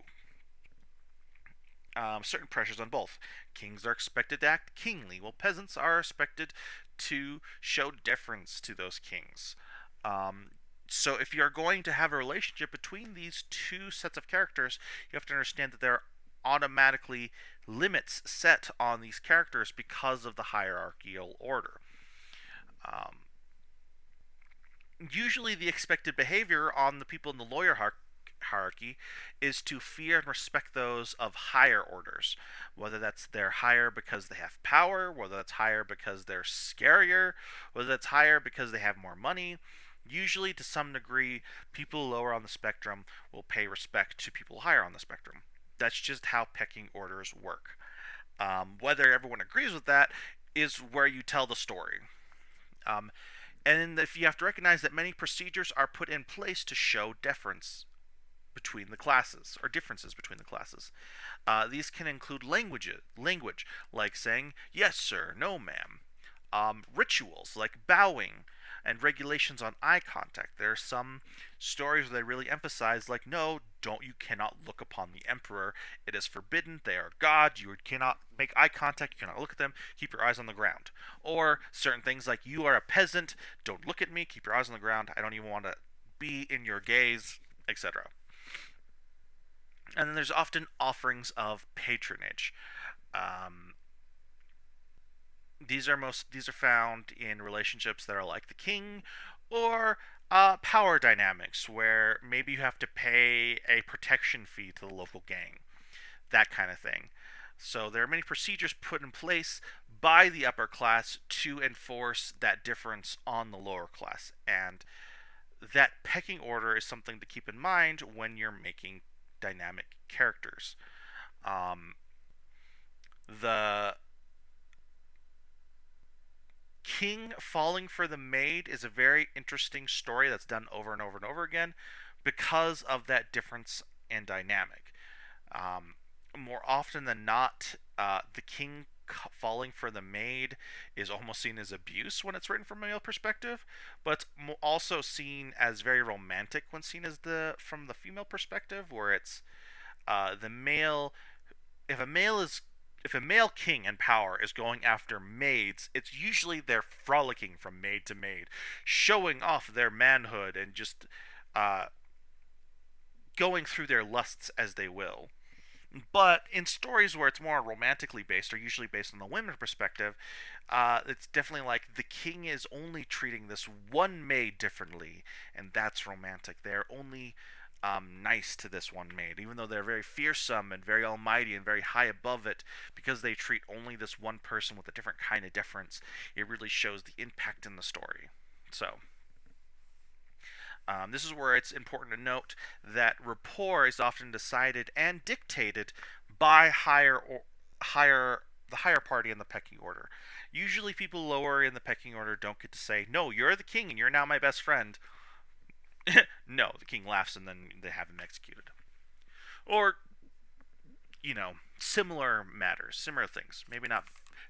Certain pressures on both. Kings are expected to act kingly, while peasants are expected to show deference to those kings. Um, so, if you're going to have a relationship between these two sets of characters, you have to understand that there are automatically limits set on these characters because of the hierarchical order. Um, Usually, the expected behavior on the people in the lawyer hierarchy is to fear and respect those of higher orders, whether that's they're higher because they have power, whether that's higher because they're scarier, whether that's higher because they have more money. Usually, to some degree, people lower on the spectrum will pay respect to people higher on the spectrum. That's just how pecking orders work. Whether everyone agrees with that is where you tell the story. Um, and if you have to recognize that many procedures are put in place to show deference between the classes or differences between the classes. These can include language like saying yes sir, no ma'am, rituals like bowing, and regulations on eye contact. There are some stories where they really emphasize like no, don't you cannot look upon the emperor. It is forbidden. They are God. You cannot make eye contact. You cannot look at them. Keep your eyes on the ground. Or certain things like you are a peasant. Don't look at me. Keep your eyes on the ground. I don't even want to be in your gaze, etc. And then there's often offerings of patronage. Um, these are found in relationships that are like the king, or power dynamics where maybe you have to pay a protection fee to the local gang, that kind of thing. So there are many procedures put in place by the upper class to enforce that difference on the lower class, and that pecking order is something to keep in mind when you're making dynamic characters. Um, the king falling for the maid is a very interesting story that's done over and over and over again because of that difference in dynamic. Um, More often than not, the king falling for the maid is almost seen as abuse when it's written from a male perspective, but it's also seen as very romantic when seen as the from the female perspective, where it's the male. If a male is if a male king in power is going after maids, it's usually they're frolicking from maid to maid, showing off their manhood and just uh, going through their lusts as they will. But in stories where it's more romantically based, or usually based on the women's perspective, it's definitely like the king is only treating this one maid differently, and that's romantic. They're only nice to this one maid, even though they're very fearsome and very almighty and very high above it, because they treat only this one person with a different kind of deference. It really shows the impact in the story. So, this is where it's important to note that rapport is often decided and dictated by higher the higher party in the pecking order. Usually, people lower in the pecking order don't get to say, "No, you're the king, and you're now my best friend." No, the king laughs, and then they have him executed. Or similar matters, similar things. Maybe not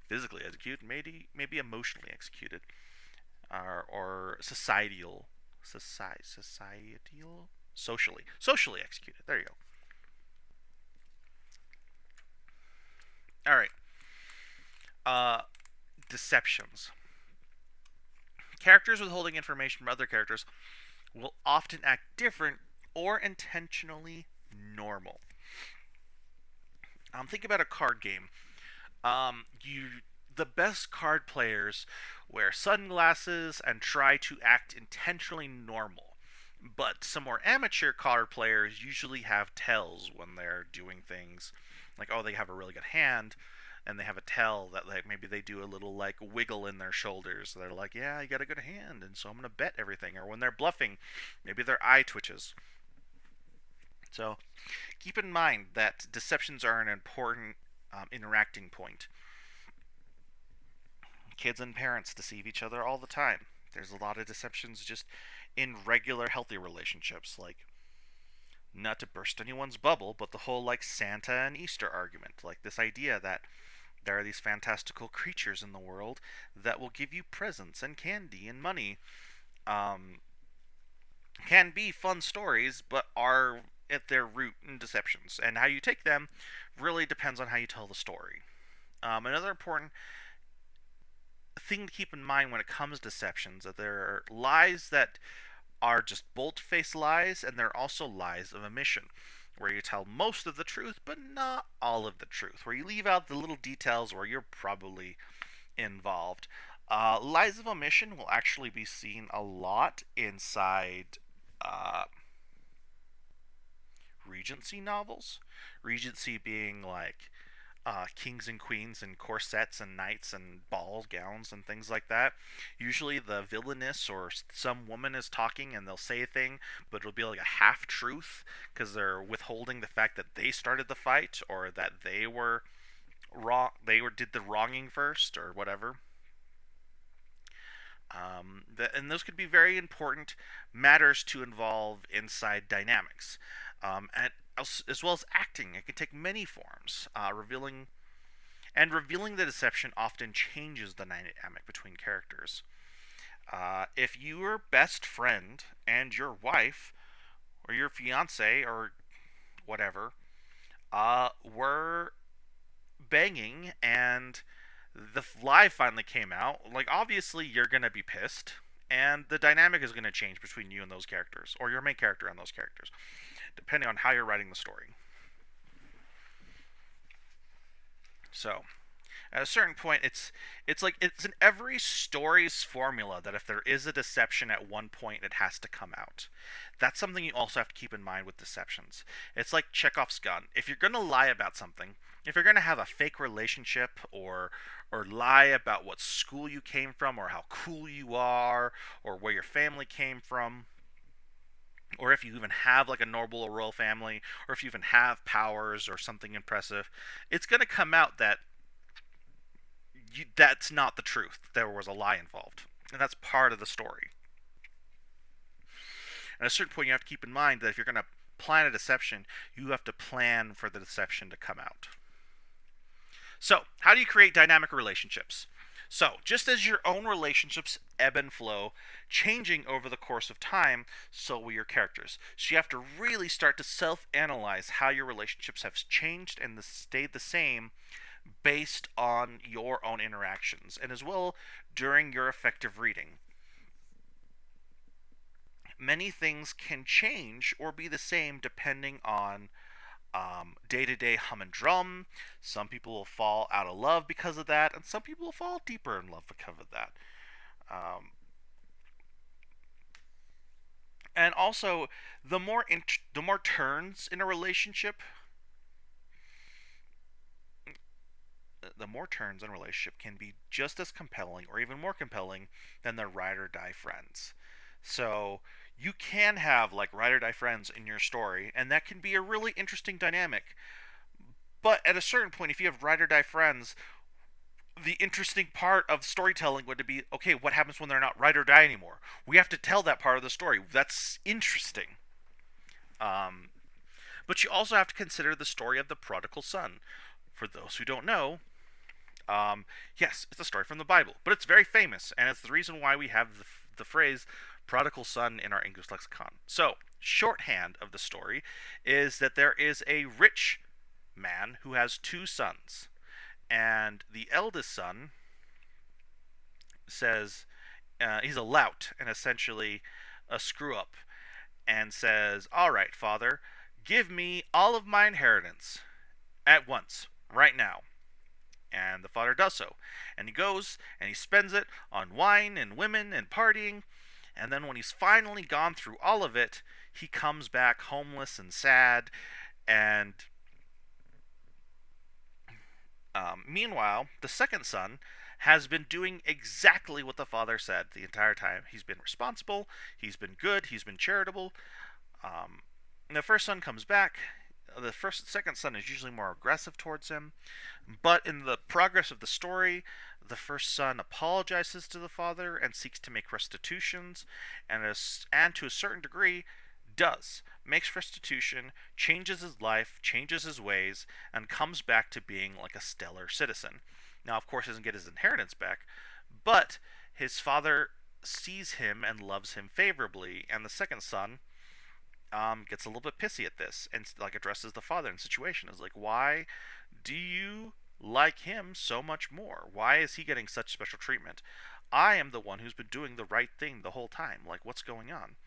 physically executed, maybe emotionally executed, or societal, socially executed. There you go. All right. Uh, Deceptions. Characters withholding information from other characters will often act different or intentionally normal. Think about a card game. You the best card players wear sunglasses and try to act intentionally normal. But some more amateur card players usually have tells when they're doing things like, oh, they have a really good hand, and they have a tell that like maybe they do a little like wiggle in their shoulders. They're like, yeah, I got a good hand, and so I'm gonna bet everything. Or when they're bluffing, maybe their eye twitches. So keep in mind that deceptions are an important interacting point. Kids and parents deceive each other all the time. There's a lot of deceptions just in regular healthy relationships, like not to burst anyone's bubble, but the whole like Santa and Easter argument, like this idea that there are these fantastical creatures in the world that will give you presents and candy and money. Um, can be fun stories, but are at their root in deceptions, and how you take them really depends on how you tell the story. Another important thing to keep in mind when it comes to deceptions that there are lies that are just bold-faced lies, and there are also lies of omission, where you tell most of the truth but not all of the truth, where you leave out the little details where you're probably involved. Lies of omission will actually be seen a lot inside uh, Regency novels. Regency being like kings and queens and corsets and knights and ball gowns and things like that. Usually the villainess or some woman is talking and they'll say a thing, but it'll be like a half truth because they're withholding the fact that they started the fight or that they were wrong. Did the wronging first or whatever. And those could be very important matters to involve inside dynamics, and as well as acting. It can take many forms, revealing the deception often changes the dynamic between characters. If your best friend and your wife or your fiance or whatever were banging and the lie finally came out, like obviously you're gonna be pissed, and the dynamic is gonna change between you and those characters, or your main character and those characters, depending on how you're writing the story. So, At a certain point, it's like it's in every story's formula that if there is a deception at one point, it has to come out. That's something you also have to keep in mind with deceptions. It's like Chekhov's gun. If you're gonna lie about something, if you're gonna have a fake relationship or lie about what school you came from or how cool you are or where your family came from, or if you even have like a noble or royal family, or if you even have powers or something impressive, it's going to come out that that's not the truth. There was a lie involved, and that's part of the story. At a certain point, you have to keep in mind that if you're going to plan a deception, you have to plan for the deception to come out. So, how do you create dynamic relationships? So, just as your own relationships ebb and flow, changing over the course of time, so will your characters. So, you have to really start to self analyze how your relationships have changed and stayed the same based on your own interactions, and as well during your effective reading. Many things can change or be the same depending on day to day hum and drum. Some people will fall out of love because of that, and some people will fall deeper in love because of that. Um, and also, the more turns in a relationship, the more turns in a relationship can be just as compelling or even more compelling than the ride or die friends. So you can have like ride or die friends in your story, and that can be a really interesting dynamic. But at a certain point, if you have ride or die friends, the interesting part of storytelling would be okay, what happens when they're not ride or die anymore? We have to tell that part of the story. That's interesting. Um, but you also have to consider the story of the prodigal son. For those who don't know, yes, it's a story from the Bible, but it's very famous, and it's the reason why we have the phrase prodigal son in our English lexicon. So, shorthand of the story is that there is a rich man who has two sons, and the eldest son says he's a lout and essentially a screw up, and says, "All right, father, give me all of my inheritance at once, right now." And the father does so. And he goes and he spends it on wine and women and partying. And then when he's finally gone through all of it, he comes back homeless and sad. And meanwhile, the second son has been doing exactly what the father said the entire time. He's been responsible, he's been good, he's been charitable. Um, the first son comes back. Second son is usually more aggressive towards him, but in the progress of the story, the first son apologizes to the father and seeks to make restitutions, and to a certain degree, makes restitution, changes his life, changes his ways, and comes back to being like a stellar citizen. Now, of course, he doesn't get his inheritance back, but his father sees him and loves him favorably, and the second son gets a little bit pissy at this and like addresses the father in the situation. Is like, why do you like him so much more? Why is he getting such special treatment? I am the one who's been doing the right thing the whole time. Like, what's going on?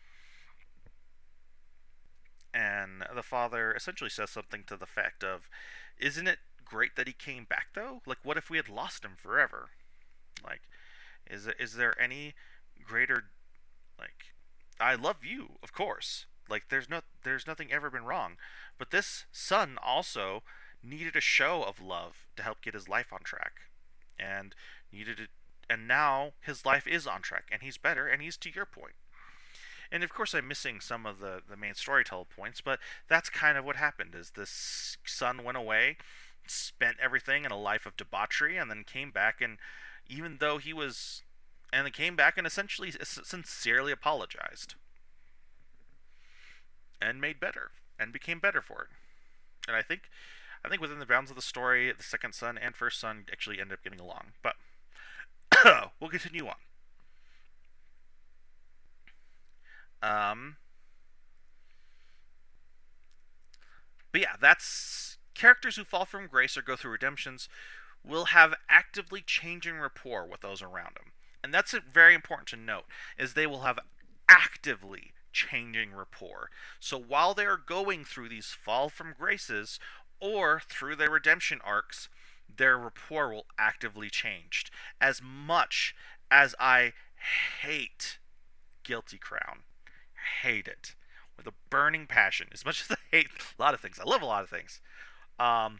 And the father essentially says something to the fact of, isn't it great that he came back though? Like, what if we had lost him forever? Like, is there any greater, like, I love you, of course. Like, there's nothing ever been wrong, but this son also needed a show of love to help get his life on track, and needed it, and now his life is on track, and he's better, and he's to your point. And of course, I'm missing some of the main storyteller points, but that's kind of what happened. Is this son went away, spent everything in a life of debauchery, and then came back, and even though he was, and then came back and essentially sincerely apologized and made better and became better for it. And I think within the bounds of the story, the second son and first son actually end up getting along. But we'll continue on. Um, but yeah, that's characters who fall from grace or go through redemptions will have actively changing rapport with those around them. And that's very important to note, is they will have actively changing rapport. So while they're going through these fall from graces or through their redemption arcs, their rapport will actively change. As much as I hate Guilty Crown, hate it with a burning passion. As much as I hate a lot of things, I love a lot of things. Um,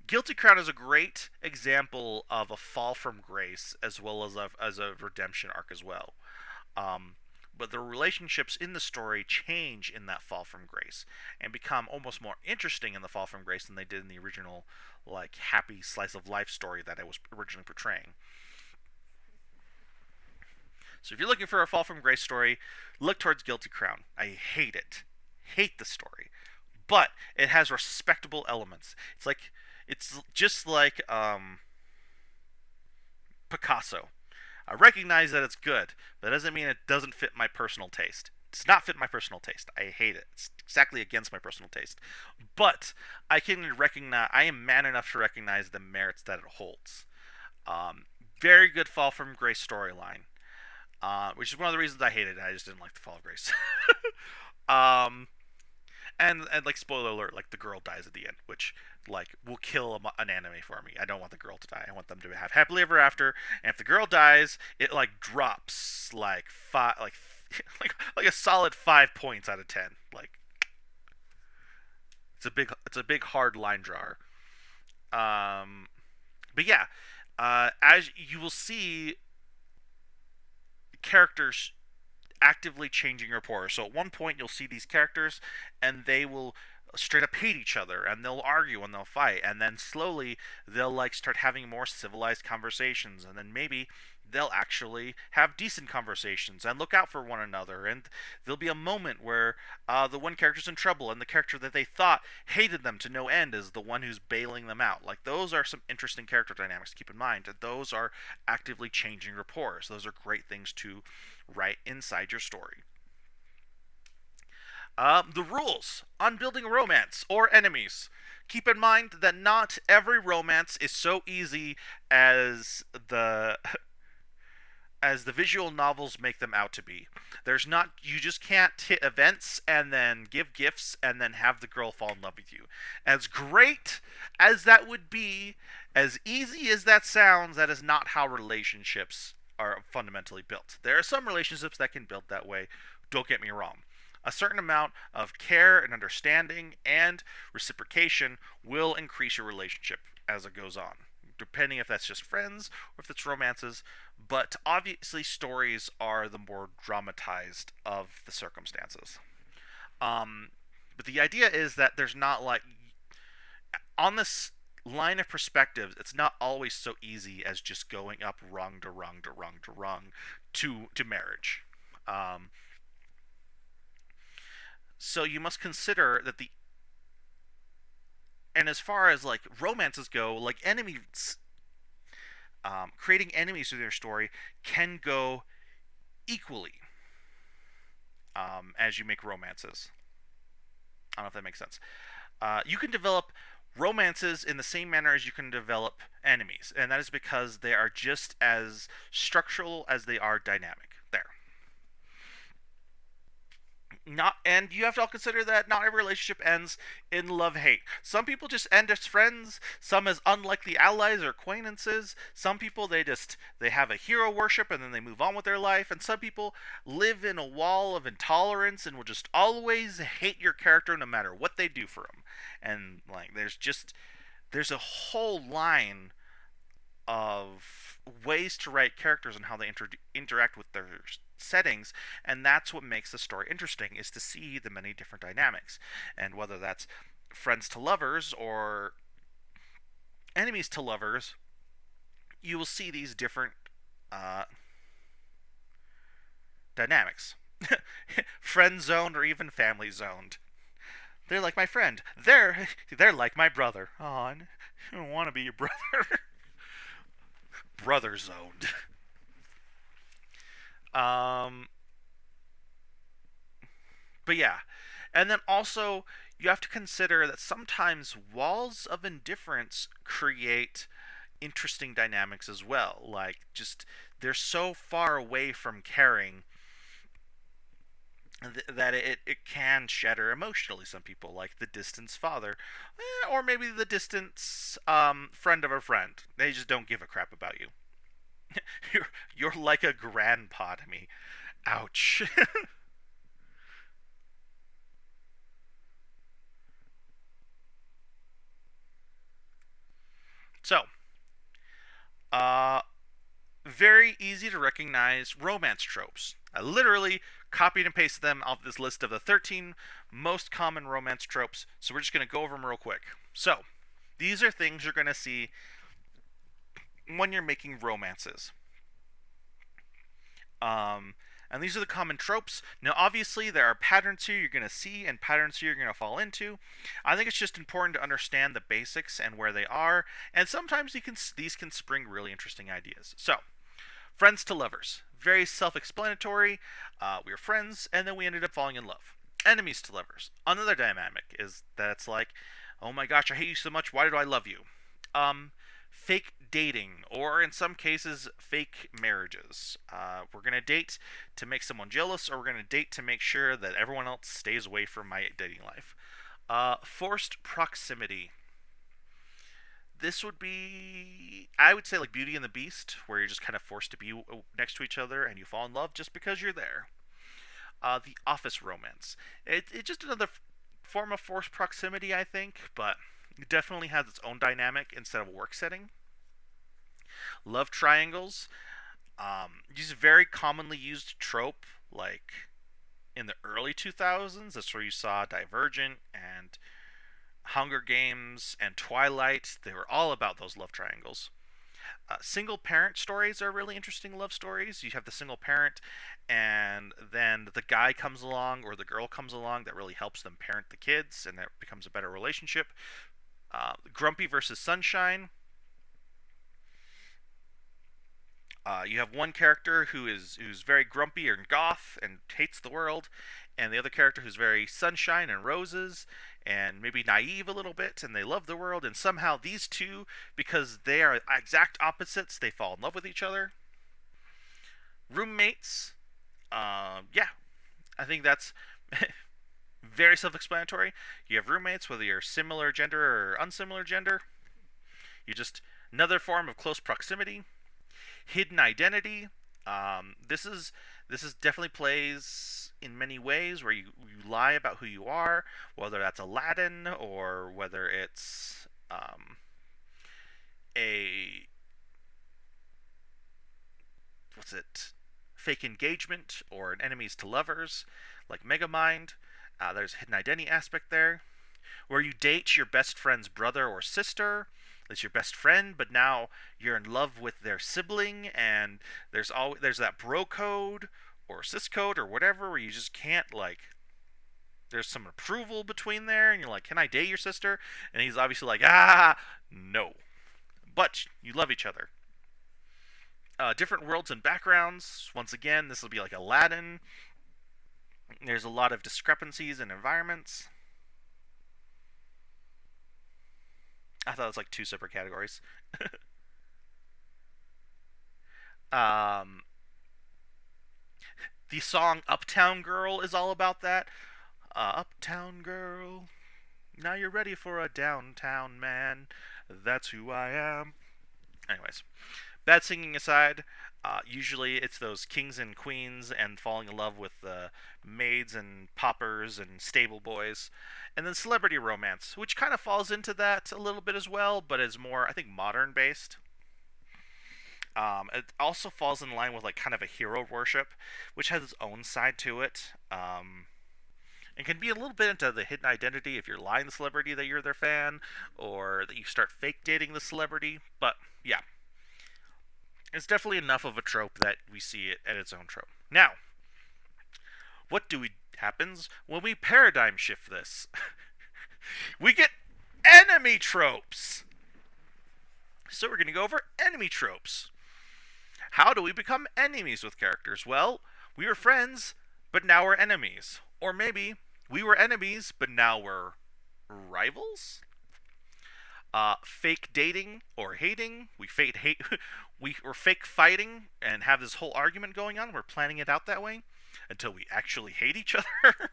Guilty Crown is a great example of a fall from grace as well as a redemption arc as well. Um, but the relationships in the story change in that fall from grace and become almost more interesting in the fall from grace than they did in the original like happy slice of life story that I was originally portraying. So if you're looking for a fall from grace story, look towards Guilty Crown. I hate it. Hate the story. But it has respectable elements. It's just like Picasso. I recognize that it's good, but that doesn't mean it doesn't fit my personal taste. It does not fit my personal taste. I hate it. It's exactly against my personal taste. But I can recognize. I am man enough to recognize the merits that it holds. Um, Very good Fall from Grace storyline, which is one of the reasons I hated it. I just didn't like the Fall of Grace. um, and like spoiler alert, like the girl dies at the end, which like will kill an anime for me. I don't want the girl to die. I want them to have happily ever after. And if the girl dies, it like drops like five, like a solid 5 points out of 10. Like it's a big hard line drawer. Um, but yeah, as you will see, characters actively changing rapport. So at one point you'll see these characters and they will straight up hate each other and they'll argue and they'll fight and then slowly they'll like start having more civilized conversations and then maybe they'll actually have decent conversations and look out for one another and there'll be a moment where the one character's in trouble and the character that they thought hated them to no end is the one who's bailing them out. Like those are some interesting character dynamics to keep in mind. Those are actively changing rapports. Those are great things to write inside your story. The rules on building romance or enemies. Keep in mind that not every romance is so easy as the as the visual novels make them out to be. There's not You just can't hit events and then give gifts and then have the girl fall in love with you. As great as that would be, as easy as that sounds, that is not how relationships are fundamentally built. There are some relationships that can build that way. Don't get me wrong. A certain amount of care and understanding and reciprocation will increase your relationship as it goes on, depending if that's just friends or if it's romances. But obviously, stories are the more dramatized of the circumstances. Um, but the idea is that there's not like on this line of perspectives, it's not always so easy as just going up rung to rung to rung to rung to marriage. Um, so you must consider that the and as far as like romances go, like enemies, creating enemies through their story can go equally as you make romances. I don't know if that makes sense. You can develop romances in the same manner as you can develop enemies, and that is because they are just as structural as they are dynamic. There. Not And you have to all consider that not every relationship ends in love hate. Some people just end as friends, some as unlikely allies or acquaintances. Some people they have a hero worship and then they move on with their life, and some people live in a wall of intolerance and will just always hate your character no matter what they do for them. And like there's a whole line of ways to write characters and how they interact with their settings, and that's what makes the story interesting, is to see the many different dynamics, and whether that's friends to lovers or enemies to lovers, you will see these different uh, dynamics. Friend zoned or even family zoned. They're like my friend. They're like my brother. Oh, I don't want to be your brother. Brother zoned. Um, but yeah, and then also you have to consider that sometimes walls of indifference create interesting dynamics as well. Like just they're so far away from caring that it can shatter emotionally some people, like the distant father, or maybe the distant friend of a friend. They just don't give a crap about you. you're you're like a grandpa to me. Ouch. So, uh, very easy to recognize romance tropes. I literally copied and pasted them off this list of the 13 most common romance tropes, so we're just going to go over them real quick. So, these are things you're going to see when you're making romances. Um, and these are the common tropes. Now, obviously, there are patterns here you're going to see and patterns here you're going to fall into. I think it's just important to understand the basics and where they are, and sometimes these can spring really interesting ideas. So, friends to lovers. Very self explanatory. We were friends, and then we ended up falling in love. Enemies to lovers. Another dynamic is that it's like, oh my gosh, I hate you so much, why did I love you? Fake dating, or in some cases, fake marriages. We're going to date to make someone jealous, or we're going to date to make sure that everyone else stays away from my dating life. Forced proximity. This would be, I would say, like Beauty and the Beast, where you're just kind of forced to be next to each other and you fall in love just because you're there. The office romance. It's just another form of forced proximity, I think, but it definitely has its own dynamic instead of a work setting. Love triangles. These are very commonly used trope, like in the early 2000s. That's where you saw Divergent and Hunger Games and Twilight. They were all about those love triangles. Single parent stories are really interesting love stories. You have the single parent, and then the guy comes along or the girl comes along that really helps them parent the kids, and that becomes a better relationship. Grumpy versus Sunshine. You have one character who's very grumpy and goth and hates the world, and the other character who's very sunshine and roses and maybe naive a little bit, and they love the world. And somehow these two, because they are exact opposites, they fall in love with each other. Roommates. Yeah, I think that's very self-explanatory. You have roommates, whether you're similar gender or unsimilar gender. You just another form of close proximity. Hidden identity. This is definitely plays in many ways where you lie about who you are, whether that's Aladdin or whether it's a what's it fake engagement or an enemies to lovers like Megamind. There's a hidden identity aspect there where you date your best friend's brother or sister. It's your best friend, but now you're in love with their sibling, and there's that bro code or sis code or whatever where you just can't like. There's some approval between there, and you're like, "Can I date your sister?" And he's obviously like, no," but you love each other. Different worlds and backgrounds. Once again, this will be like Aladdin. There's a lot of discrepancies in environments. I thought it was like two separate categories. Um, the song Uptown Girl is all about that. Uptown Girl, now you're ready for a downtown man. That's who I am. Anyways, bad singing aside, usually it's those kings and queens and falling in love with the maids and poppers and stable boys. And then celebrity romance, which kind of falls into that a little bit as well, but is more, I think, modern based. It also falls in line with like kind of a hero worship, which has its own side to it. And can be a little bit into the hidden identity if you're lying to the celebrity that you're their fan, or that you start fake dating the celebrity. But yeah, it's definitely enough of a trope that we see it at its own trope. Now, what do we happens when we paradigm shift this? We get enemy tropes. So we're going to go over enemy tropes. How do we become enemies with characters? Well, we were friends, but now we're enemies. Or maybe we were enemies, but now we're rivals? Fake dating or hating. We fake fighting and have this whole argument going on. We're planning it out that way. until we actually hate each other.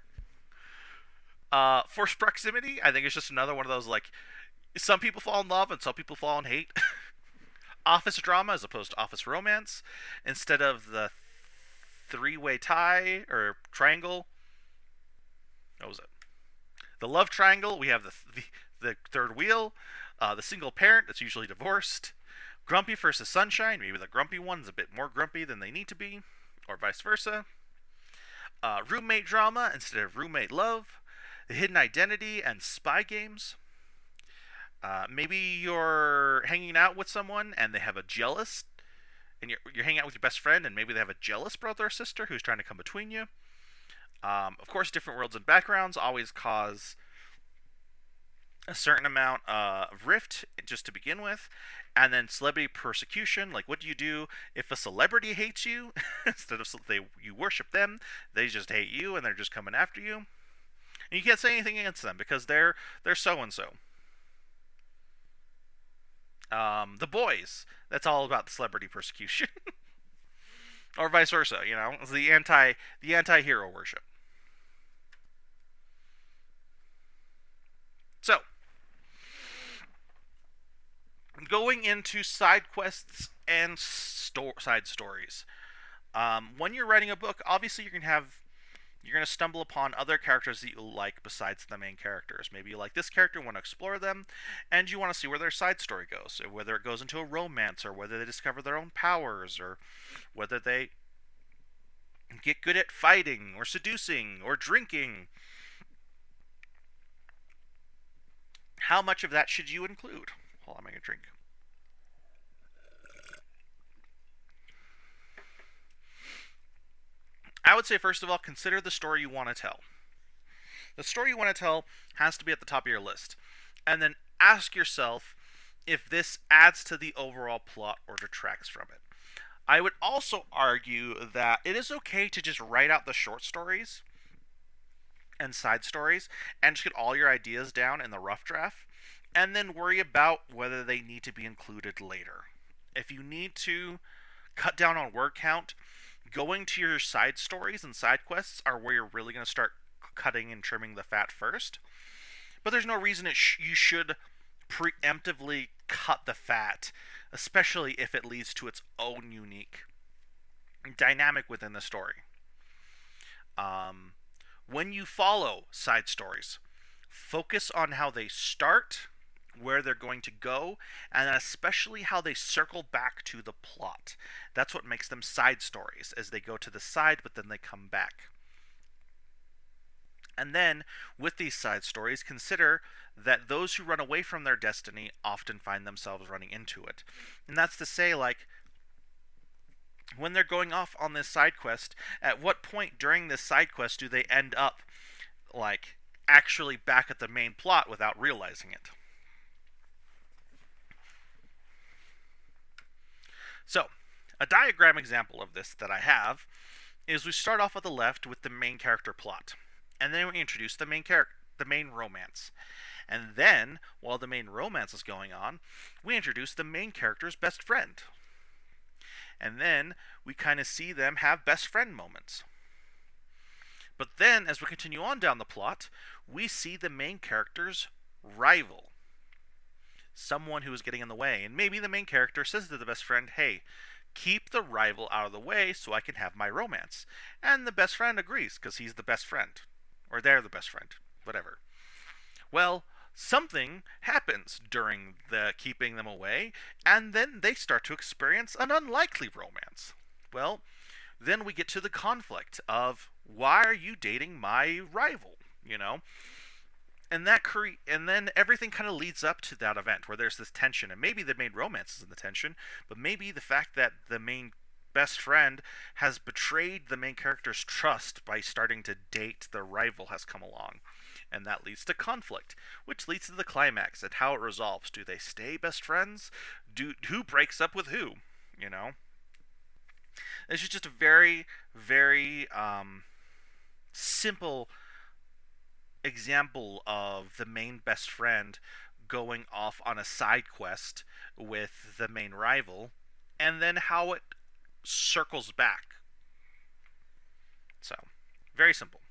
Forced proximity, I think, is just another one of those, like, some people fall in love and some people fall in hate. Office drama as opposed to office romance. Instead of the three-way tie or triangle, what was it? The love triangle, we have the third wheel. The single parent that's usually divorced. Grumpy versus sunshine, maybe the grumpy one's a bit more grumpy than they need to be, or vice versa. Roommate drama instead of roommate love. The hidden identity and spy games. Maybe you're hanging out with someone and they have a jealous, and you're hanging out with your best friend and maybe they have a jealous brother or sister who's trying to come between you. Of course, different worlds and backgrounds always cause a certain amount of rift just to begin with. And then celebrity persecution, like what do you do if a celebrity hates you? Instead of you worship them, they just hate you and they're just coming after you. And you can't say anything against them because they're so and so. The Boys, that's all about the celebrity persecution, or vice versa. You know, it's the anti-hero worship. So, going into side quests and side stories. When you're writing a book, obviously you're gonna stumble upon other characters that you like besides the main characters. Maybe you like this character, want to explore them, and you want to see where their side story goes, whether it goes into a romance, or whether they discover their own powers, or whether they get good at fighting, or seducing, or drinking. How much of that should you include? Hold on, I'm gonna drink. I would say, first of all, consider the story you want to tell. The story you want to tell has to be at the top of your list. And then ask yourself if this adds to the overall plot or detracts from it. I would also argue that it is okay to just write out the short stories and side stories and just get all your ideas down in the rough draft and then worry about whether they need to be included later. If you need to cut down on word count, going to your side stories and side quests are where you're really going to start cutting and trimming the fat first. But there's no reason you should preemptively cut the fat, especially if it leads to its own unique dynamic within the story. When you follow side stories, focus on how they start, where they're going to go, and especially how they circle back to the plot. That's what makes them side stories, as they go to the side, but then they come back. And then, with these side stories, consider that those who run away from their destiny often find themselves running into it. And that's to say, like, when they're going off on this side quest, at what point during this side quest do they end up, like, actually back at the main plot without realizing it? So, a diagram example of this that I have is we start off at the left with the main character plot, and then we introduce the main romance. And then, while the main romance is going on, we introduce the main character's best friend. And then we kind of see them have best friend moments. But then, as we continue on down the plot, we see the main character's rival. Someone who is getting in the way. And maybe the main character says to the best friend, hey, keep the rival out of the way so I can have my romance. And the best friend agrees because he's the best friend. Or they're the best friend. Whatever. Well, something happens during the keeping them away, and then they start to experience an unlikely romance. Well, then we get to the conflict of, why are you dating my rival? You know? And and then everything kind of leads up to that event where there's this tension, and maybe the main romance is in the tension, but maybe the fact that the main best friend has betrayed the main character's trust by starting to date the rival has come along, and that leads to conflict, which leads to the climax and how it resolves. Do they stay best friends? Who breaks up with who? You know, this is just a very, very simple example of the main best friend going off on a side quest with the main rival, and then how it circles back. So, Very simple.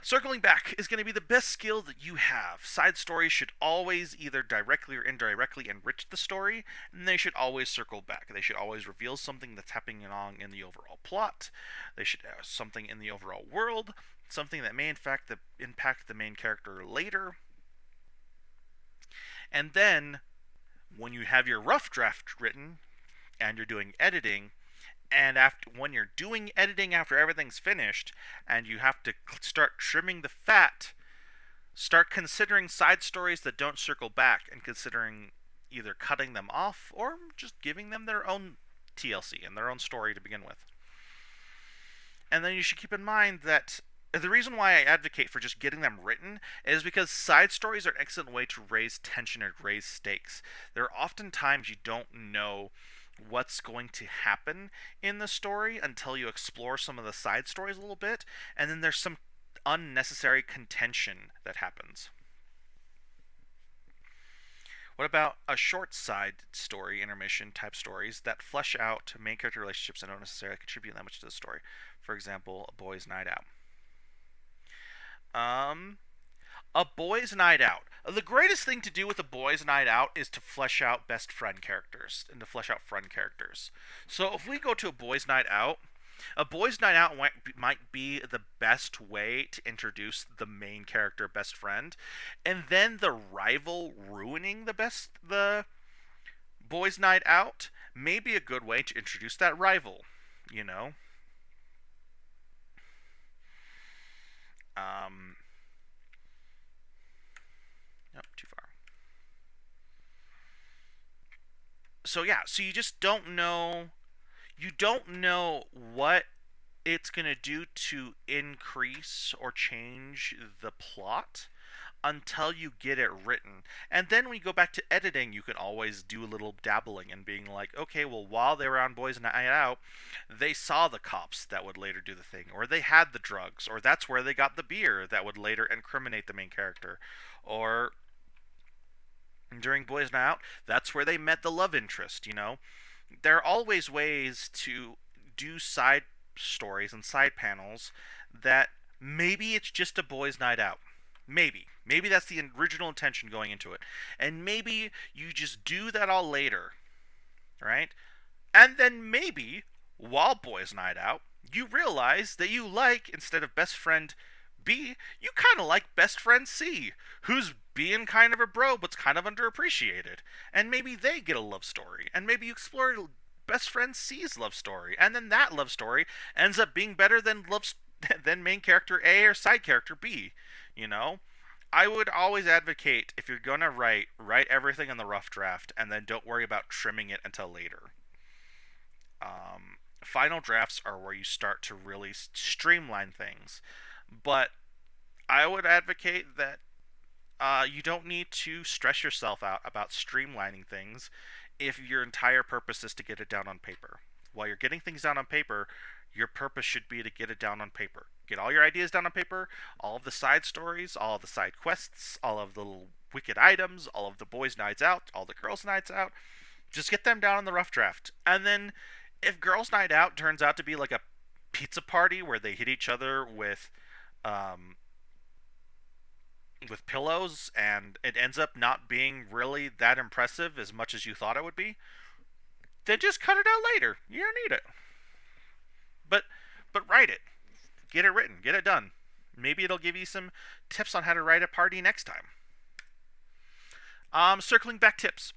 Circling back is going to be the best skill that you have. Side stories should always either directly or indirectly enrich the story, and they should always circle back. They should always reveal something that's happening along in the overall plot. They should have something in the overall world, something that may in fact impact the main character later. And then, when you have your rough draft written and you're doing editing, and when you're doing editing after everything's finished and you have to start trimming the fat, start considering side stories that don't circle back and considering either cutting them off or just giving them their own TLC and their own story to begin with. And then you should keep in mind that the reason why I advocate for just getting them written is because side stories are an excellent way to raise tension and raise stakes. There are often times you don't know what's going to happen in the story until you explore some of the side stories a little bit, and then there's some unnecessary contention that happens. What about a short side story, intermission type stories that flesh out main character relationships and don't necessarily contribute that much to the story? For example, A Boys' Night Out. A Boys' Night Out. The greatest thing to do with A Boys' Night Out is to flesh out best friend characters and to flesh out friend characters. So if we go to A Boys' Night Out, A Boys' Night Out might be the best way to introduce the main character best friend, and then the rival ruining the Boys' Night Out may be a good way to introduce that rival, you know? Nope, too far. So yeah, so you just don't know. You don't know what it's going to do to increase or change the plot until you get it written. And then when you go back to editing, you can always do a little dabbling and being like, okay, well, while they were on Boys Night Out, they saw the cops that would later do the thing, or they had the drugs, or that's where they got the beer that would later incriminate the main character, or during Boys Night Out, that's where they met the love interest, you know? There are always ways to do side stories and side panels that maybe it's just a boys' night out. Maybe. Maybe that's the original intention going into it. And maybe you just do that all later, right? And then maybe, while boys' night out, you realize that you like, instead of best friend B, you kind of like best friend C, who's being kind of a bro but's kind of underappreciated. And maybe they get a love story. And maybe you explore best friend C's love story. And then that love story ends up being better than than main character A or side character B, you know? I would always advocate, if you're gonna write everything in the rough draft and then don't worry about trimming it until later. Final drafts are where you start to really streamline things. But I would advocate that you don't need to stress yourself out about streamlining things if your entire purpose is to get it down on paper. While you're getting things down on paper, your purpose should be to get it down on paper. Get all your ideas down on paper, all of the side stories, all of the side quests, all of the little wicked items, all of the boys' nights out, all the girls' nights out. Just get them down on the rough draft. And then if girls' night out turns out to be like a pizza party where they hit each other um, with pillows, and it ends up not being really that impressive as much as you thought it would be, then just cut it out later. You don't need it. But write it. Get it written. Get it done. Maybe it'll give you some tips on how to write a party next time. Circling back tips.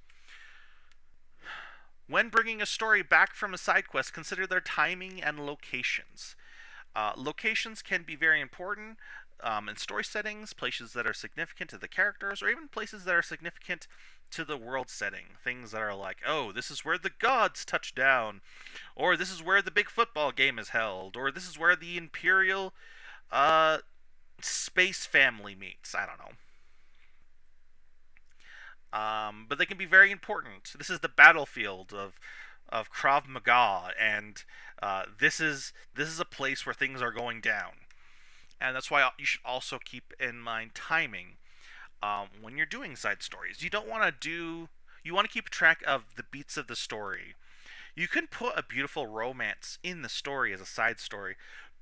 When bringing a story back from a side quest, consider their timing and locations. Locations can be very important in story settings, places that are significant to the characters, or even places that are significant to the world setting. Things that are like, oh, this is where the gods touch down, or this is where the big football game is held, or this is where the Imperial space family meets. I don't know. But they can be very important. This is the battlefield of Krav Maga, and this is a place where things are going down, and that's why you should also keep in mind timing when you're doing side stories. You don't want to do. You want to keep track of the beats of the story. You can put a beautiful romance in the story as a side story,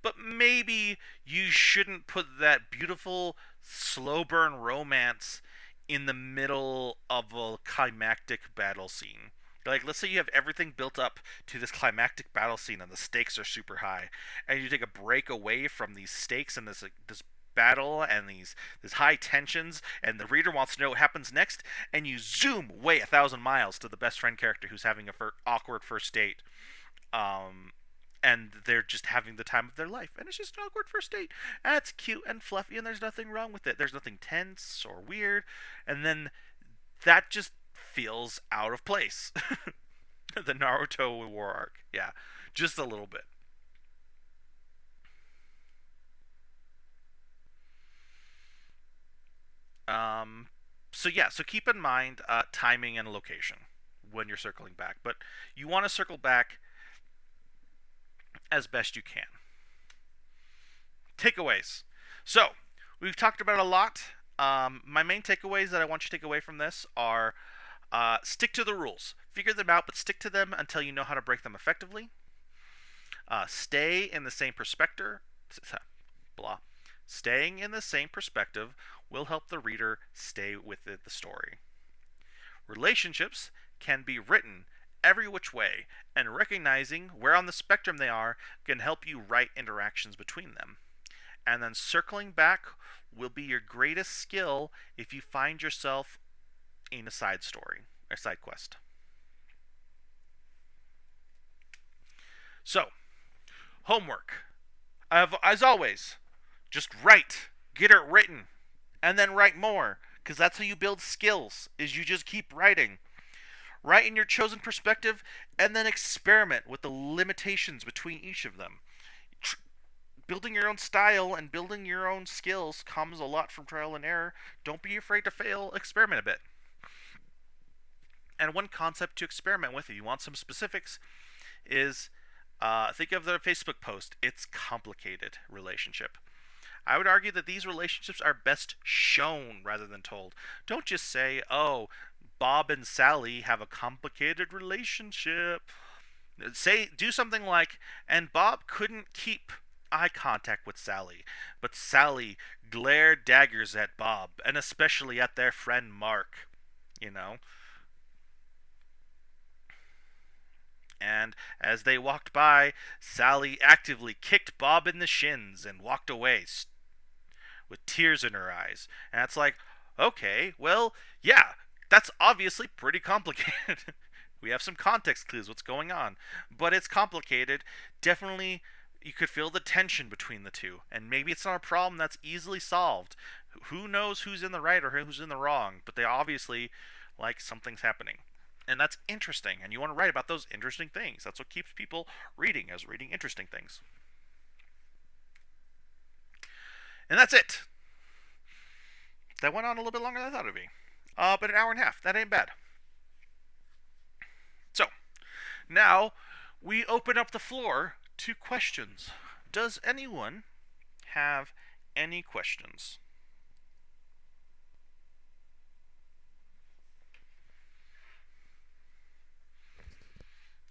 but maybe you shouldn't put that beautiful slow burn romance in the middle of a climactic battle scene. Like, let's say you have everything built up to this climactic battle scene and the stakes are super high, and you take a break away from these stakes and this battle and these high tensions, and the reader wants to know what happens next, and you zoom way 1,000 miles to the best friend character who's having a awkward first date, um, and they're just having the time of their life, and it's just an awkward first date, and it's cute and fluffy, and there's nothing wrong with it. There's nothing tense or weird, and then that just feels out of place. The Naruto war arc, yeah, just a little bit. Um, so yeah, so keep in mind timing and location when you're circling back, but you want to circle back as best you can. Takeaways. So we've talked about a lot. My main takeaways that I want you to take away from this are stick to the rules, figure them out, but stick to them until you know how to break them effectively. Stay in the same perspective. Blah. Staying in the same perspective will help the reader stay with the story. Relationships can be written every which way, and recognizing where on the spectrum they are can help you write interactions between them. And then circling back will be your greatest skill if you find yourself in a side story, a side quest. So, homework. As always, just write, get it written, and then write more, because that's how you build skills. Is you just keep writing. Write in your chosen perspective, and then experiment with the limitations between each of them. Building your own style and building your own skills comes a lot from trial and error. Don't be afraid to fail. Experiment a bit. And one concept to experiment with, if you want some specifics, is think of the Facebook post. It's complicated relationship. I would argue that these relationships are best shown rather than told. Don't just say, oh, Bob and Sally have a complicated relationship. Do something like, and Bob couldn't keep eye contact with Sally, but Sally glared daggers at Bob, and especially at their friend Mark. You know? And as they walked by, Sally actively kicked Bob in the shins and walked away with tears in her eyes. And it's like, okay, well, yeah, that's obviously pretty complicated. We have some context clues what's going on, but it's complicated. Definitely, you could feel the tension between the two, and maybe it's not a problem that's easily solved. Who knows who's in the right or who's in the wrong, but they obviously like something's happening. And that's interesting, and you want to write about those interesting things. That's what keeps people reading, as reading interesting things. And that's it. That went on a little bit longer than I thought it would be. But an hour and a half. That ain't bad. So, now we open up the floor to questions. Does anyone have any questions?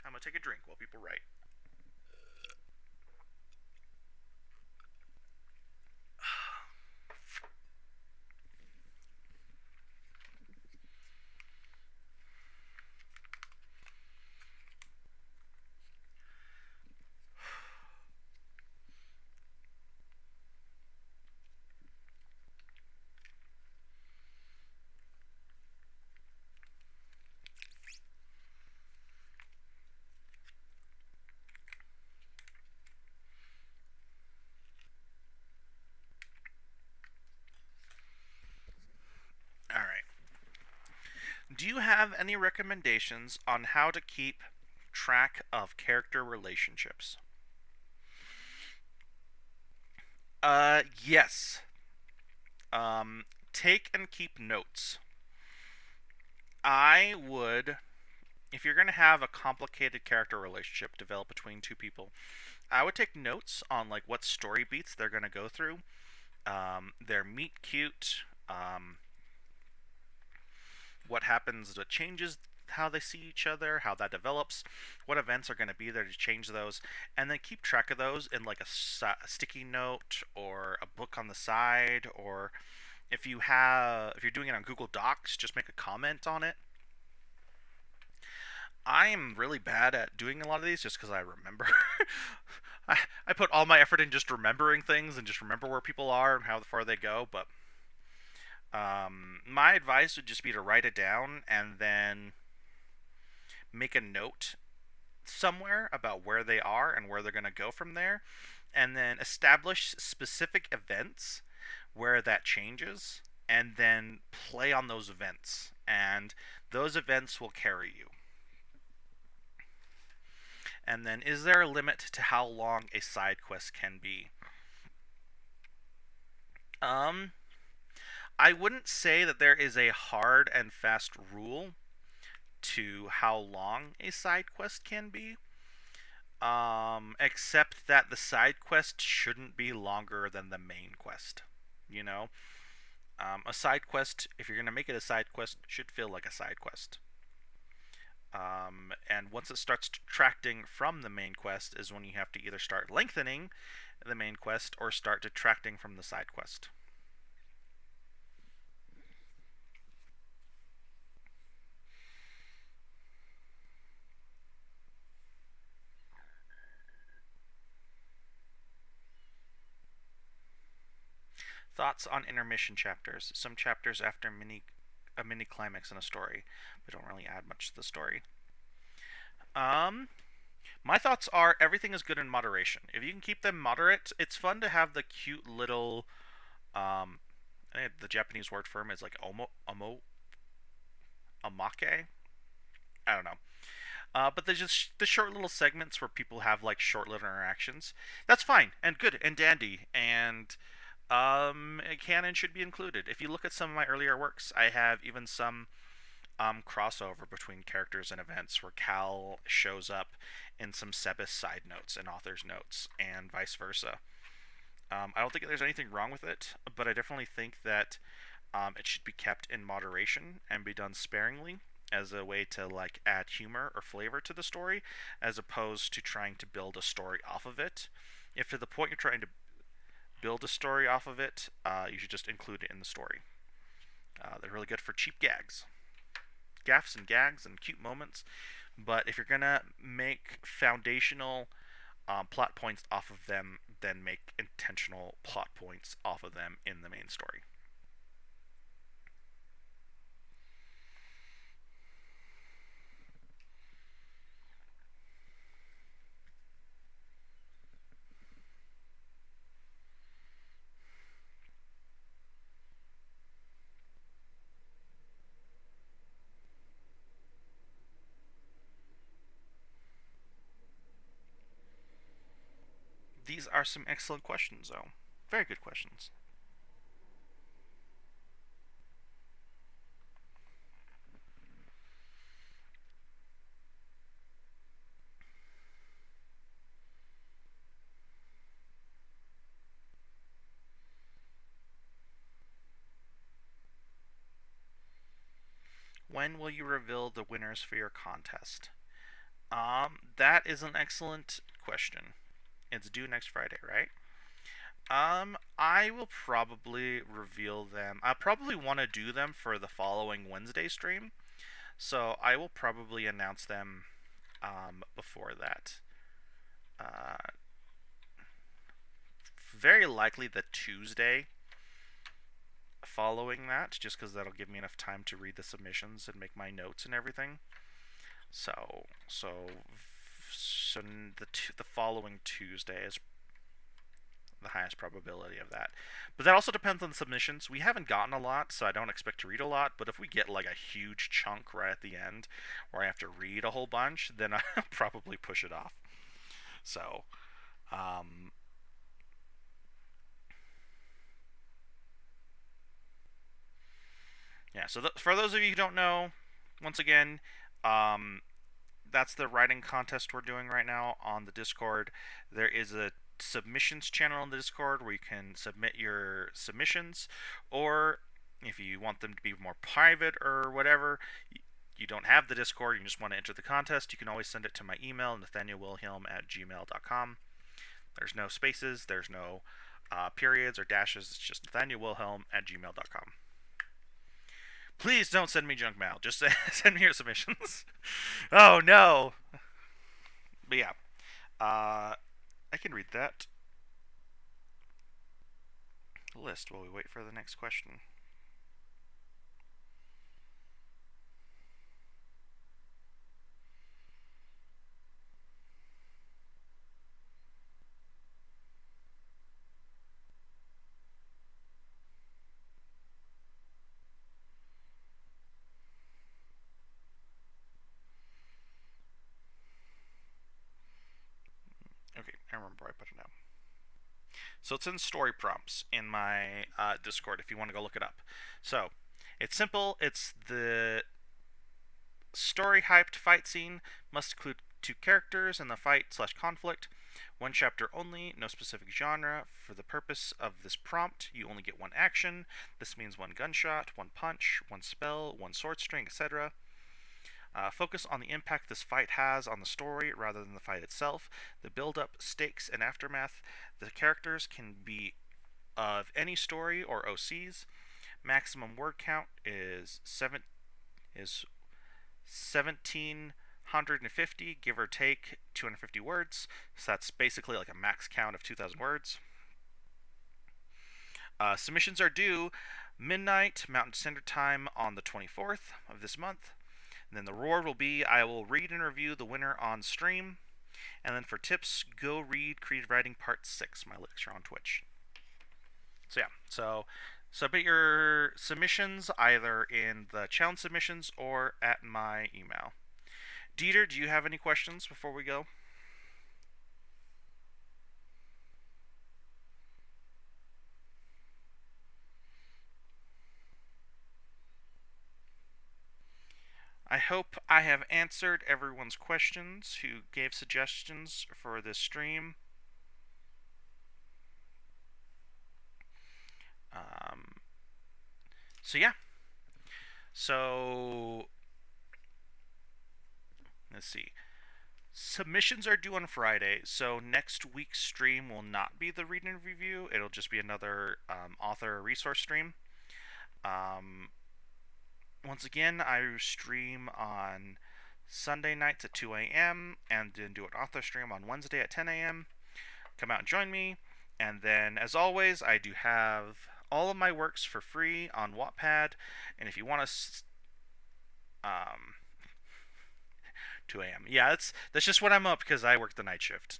I'm going to take a drink while people write. All right. Do you have any recommendations on how to keep track of character relationships? Yes. Take and keep notes. I would, if you're going to have a complicated character relationship develop between two people, I would take notes on like what story beats they're going to go through, their meet cute, what happens, what changes how they see each other, how that develops, what events are going to be there to change those, and then keep track of those in like a sticky note or a book on the side, or if you're doing it on Google Docs, just make a comment on it. I'm really bad at doing a lot of these just because I remember. I put all my effort in just remembering things and just remember where people are and how far they go. But my advice would just be to write it down and then make a note somewhere about where they are and where they're going to go from there. And then establish specific events where that changes. And then play on those events. And those events will carry you. And then, is there a limit to how long a side quest can be? Um, I wouldn't say that there is a hard and fast rule to how long a side quest can be. Except that the side quest shouldn't be longer than the main quest. You know, a side quest, if you're gonna make it a side quest, should feel like a side quest. And once it starts detracting from the main quest is when you have to either start lengthening the main quest or start detracting from the side quest. Thoughts on intermission chapters. Some chapters after a mini climax in a story, but don't really add much to the story. Um, my thoughts are everything is good in moderation. If you can keep them moderate, it's fun to have the cute little um, the Japanese word for them is like omake. I don't know. But there's just the short little segments where people have like short little interactions. That's fine and good and dandy, and canon should be included. If you look at some of my earlier works, I have even some crossover between characters and events where Cal shows up in some Sebas side notes and author's notes, and vice versa. I don't think there's anything wrong with it, but I definitely think that it should be kept in moderation and be done sparingly as a way to like add humor or flavor to the story, as opposed to trying to build a story off of it. If to the point you're trying to build a story off of it, you should just include it in the story. They're really good for cheap gaffs and gags and cute moments. But if you're gonna make foundational plot points off of them, then make intentional plot points off of them in the main story. These are some excellent questions, though. Very good questions. When will you reveal the winners for your contest? That is an excellent question. It's due next Friday, right? I will probably reveal them. I probably want to do them for the following Wednesday stream, so I will probably announce them before that. Uh, Very likely the Tuesday following that, just because that'll give me enough time to read the submissions and make my notes and everything. So, so, so the following Tuesday is the highest probability of that. But that also depends on the submissions. We haven't gotten a lot, so I don't expect to read a lot. But if we get like a huge chunk right at the end where I have to read a whole bunch, then I'll probably push it off. So, um, yeah. So for those of you who don't know, once again, um, that's the writing contest we're doing right now on the Discord. There is a submissions channel on the Discord where you can submit your submissions, or if you want them to be more private or whatever, you don't have the Discord, you just want to enter the contest, you can always send it to my email, nathanielwilhelm@gmail.com. There's no spaces, there's no periods or dashes, it's just nathanielwilhelm@gmail.com. Please don't send me junk mail, just send me your submissions. Oh no! But yeah, I can read that list while we wait for the next question. Okay, I remember I put it now. So it's in story prompts in my Discord if you want to go look it up. So it's simple. It's the story hyped fight scene must include two characters in the fight/conflict. One chapter only, no specific genre. For the purpose of this prompt, you only get one action. This means one gunshot, one punch, one spell, one sword string, etc. Focus on the impact this fight has on the story rather than the fight itself, the build up, stakes, and aftermath. The characters can be of any story or OCs. Maximum word count is 1750, give or take 250 words. So that's basically like a max count of 2,000 words. Submissions are due midnight Mountain Standard Time on the 24th of this month. And then the reward will be I will read and review the winner on stream. And then for tips, go read Creative Writing Part 6, my lecture on Twitch. So yeah, so submit your submissions either in the challenge submissions or at my email. Dieter, do you have any questions before we go? I hope I have answered everyone's questions who gave suggestions for this stream. Um, so yeah. So let's see. Submissions are due on Friday, so next week's stream will not be the read and review. It'll just be another author resource stream. Once again, I stream on Sunday nights at 2 a.m. and then do an author stream on Wednesday at 10 a.m. Come out and join me. And then, as always, I do have all of my works for free on Wattpad. And if you want to, 2 a.m. Yeah, that's just when I'm up because I work the night shift.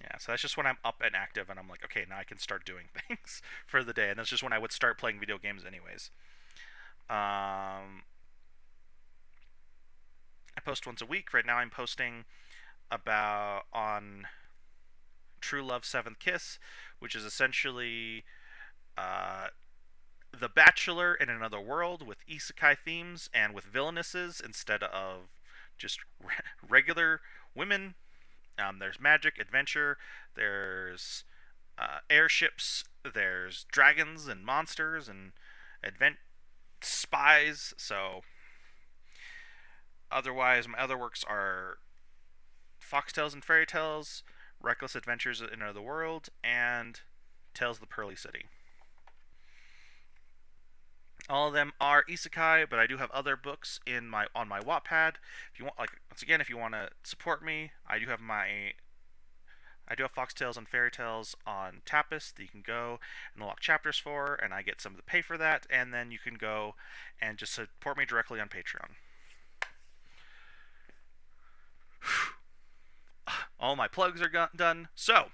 Yeah, so that's just when I'm up and active, and I'm like, okay, now I can start doing things for the day. And that's just when I would start playing video games, anyways. I post once a week. Right now, I'm posting about on True Love Seventh Kiss, which is essentially uh, The Bachelor in another world with isekai themes and with villainesses instead of just regular women. There's magic, adventure, there's airships, there's dragons and monsters and spies. So, otherwise, my other works are Foxtales and Fairy Tales, Reckless Adventures in Another World, and Tales of the Pearly City. All of them are isekai, but I do have other books on my Wattpad. If you want, like once again, if you want to support me, I do have Foxtales and Fairy Tales on Tapas that you can go and unlock chapters for, and I get some of the pay for that, and then you can go and just support me directly on Patreon. All my plugs are done. So,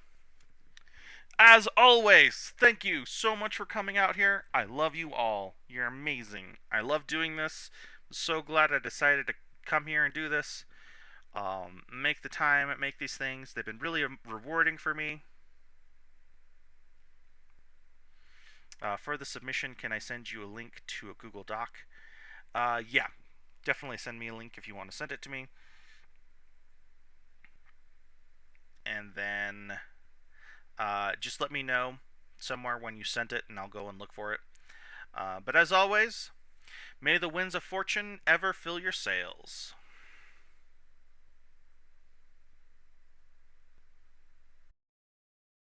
as always, thank you so much for coming out here. I love you all. You're amazing. I love doing this. I'm so glad I decided to come here and do this. Make the time, make these things. They've been really rewarding for me. For the submission, can I send you a link to a Google Doc? Yeah, definitely send me a link if you want to send it to me. And then just let me know somewhere when you sent it, and I'll go and look for it. But as always, may the winds of fortune ever fill your sails.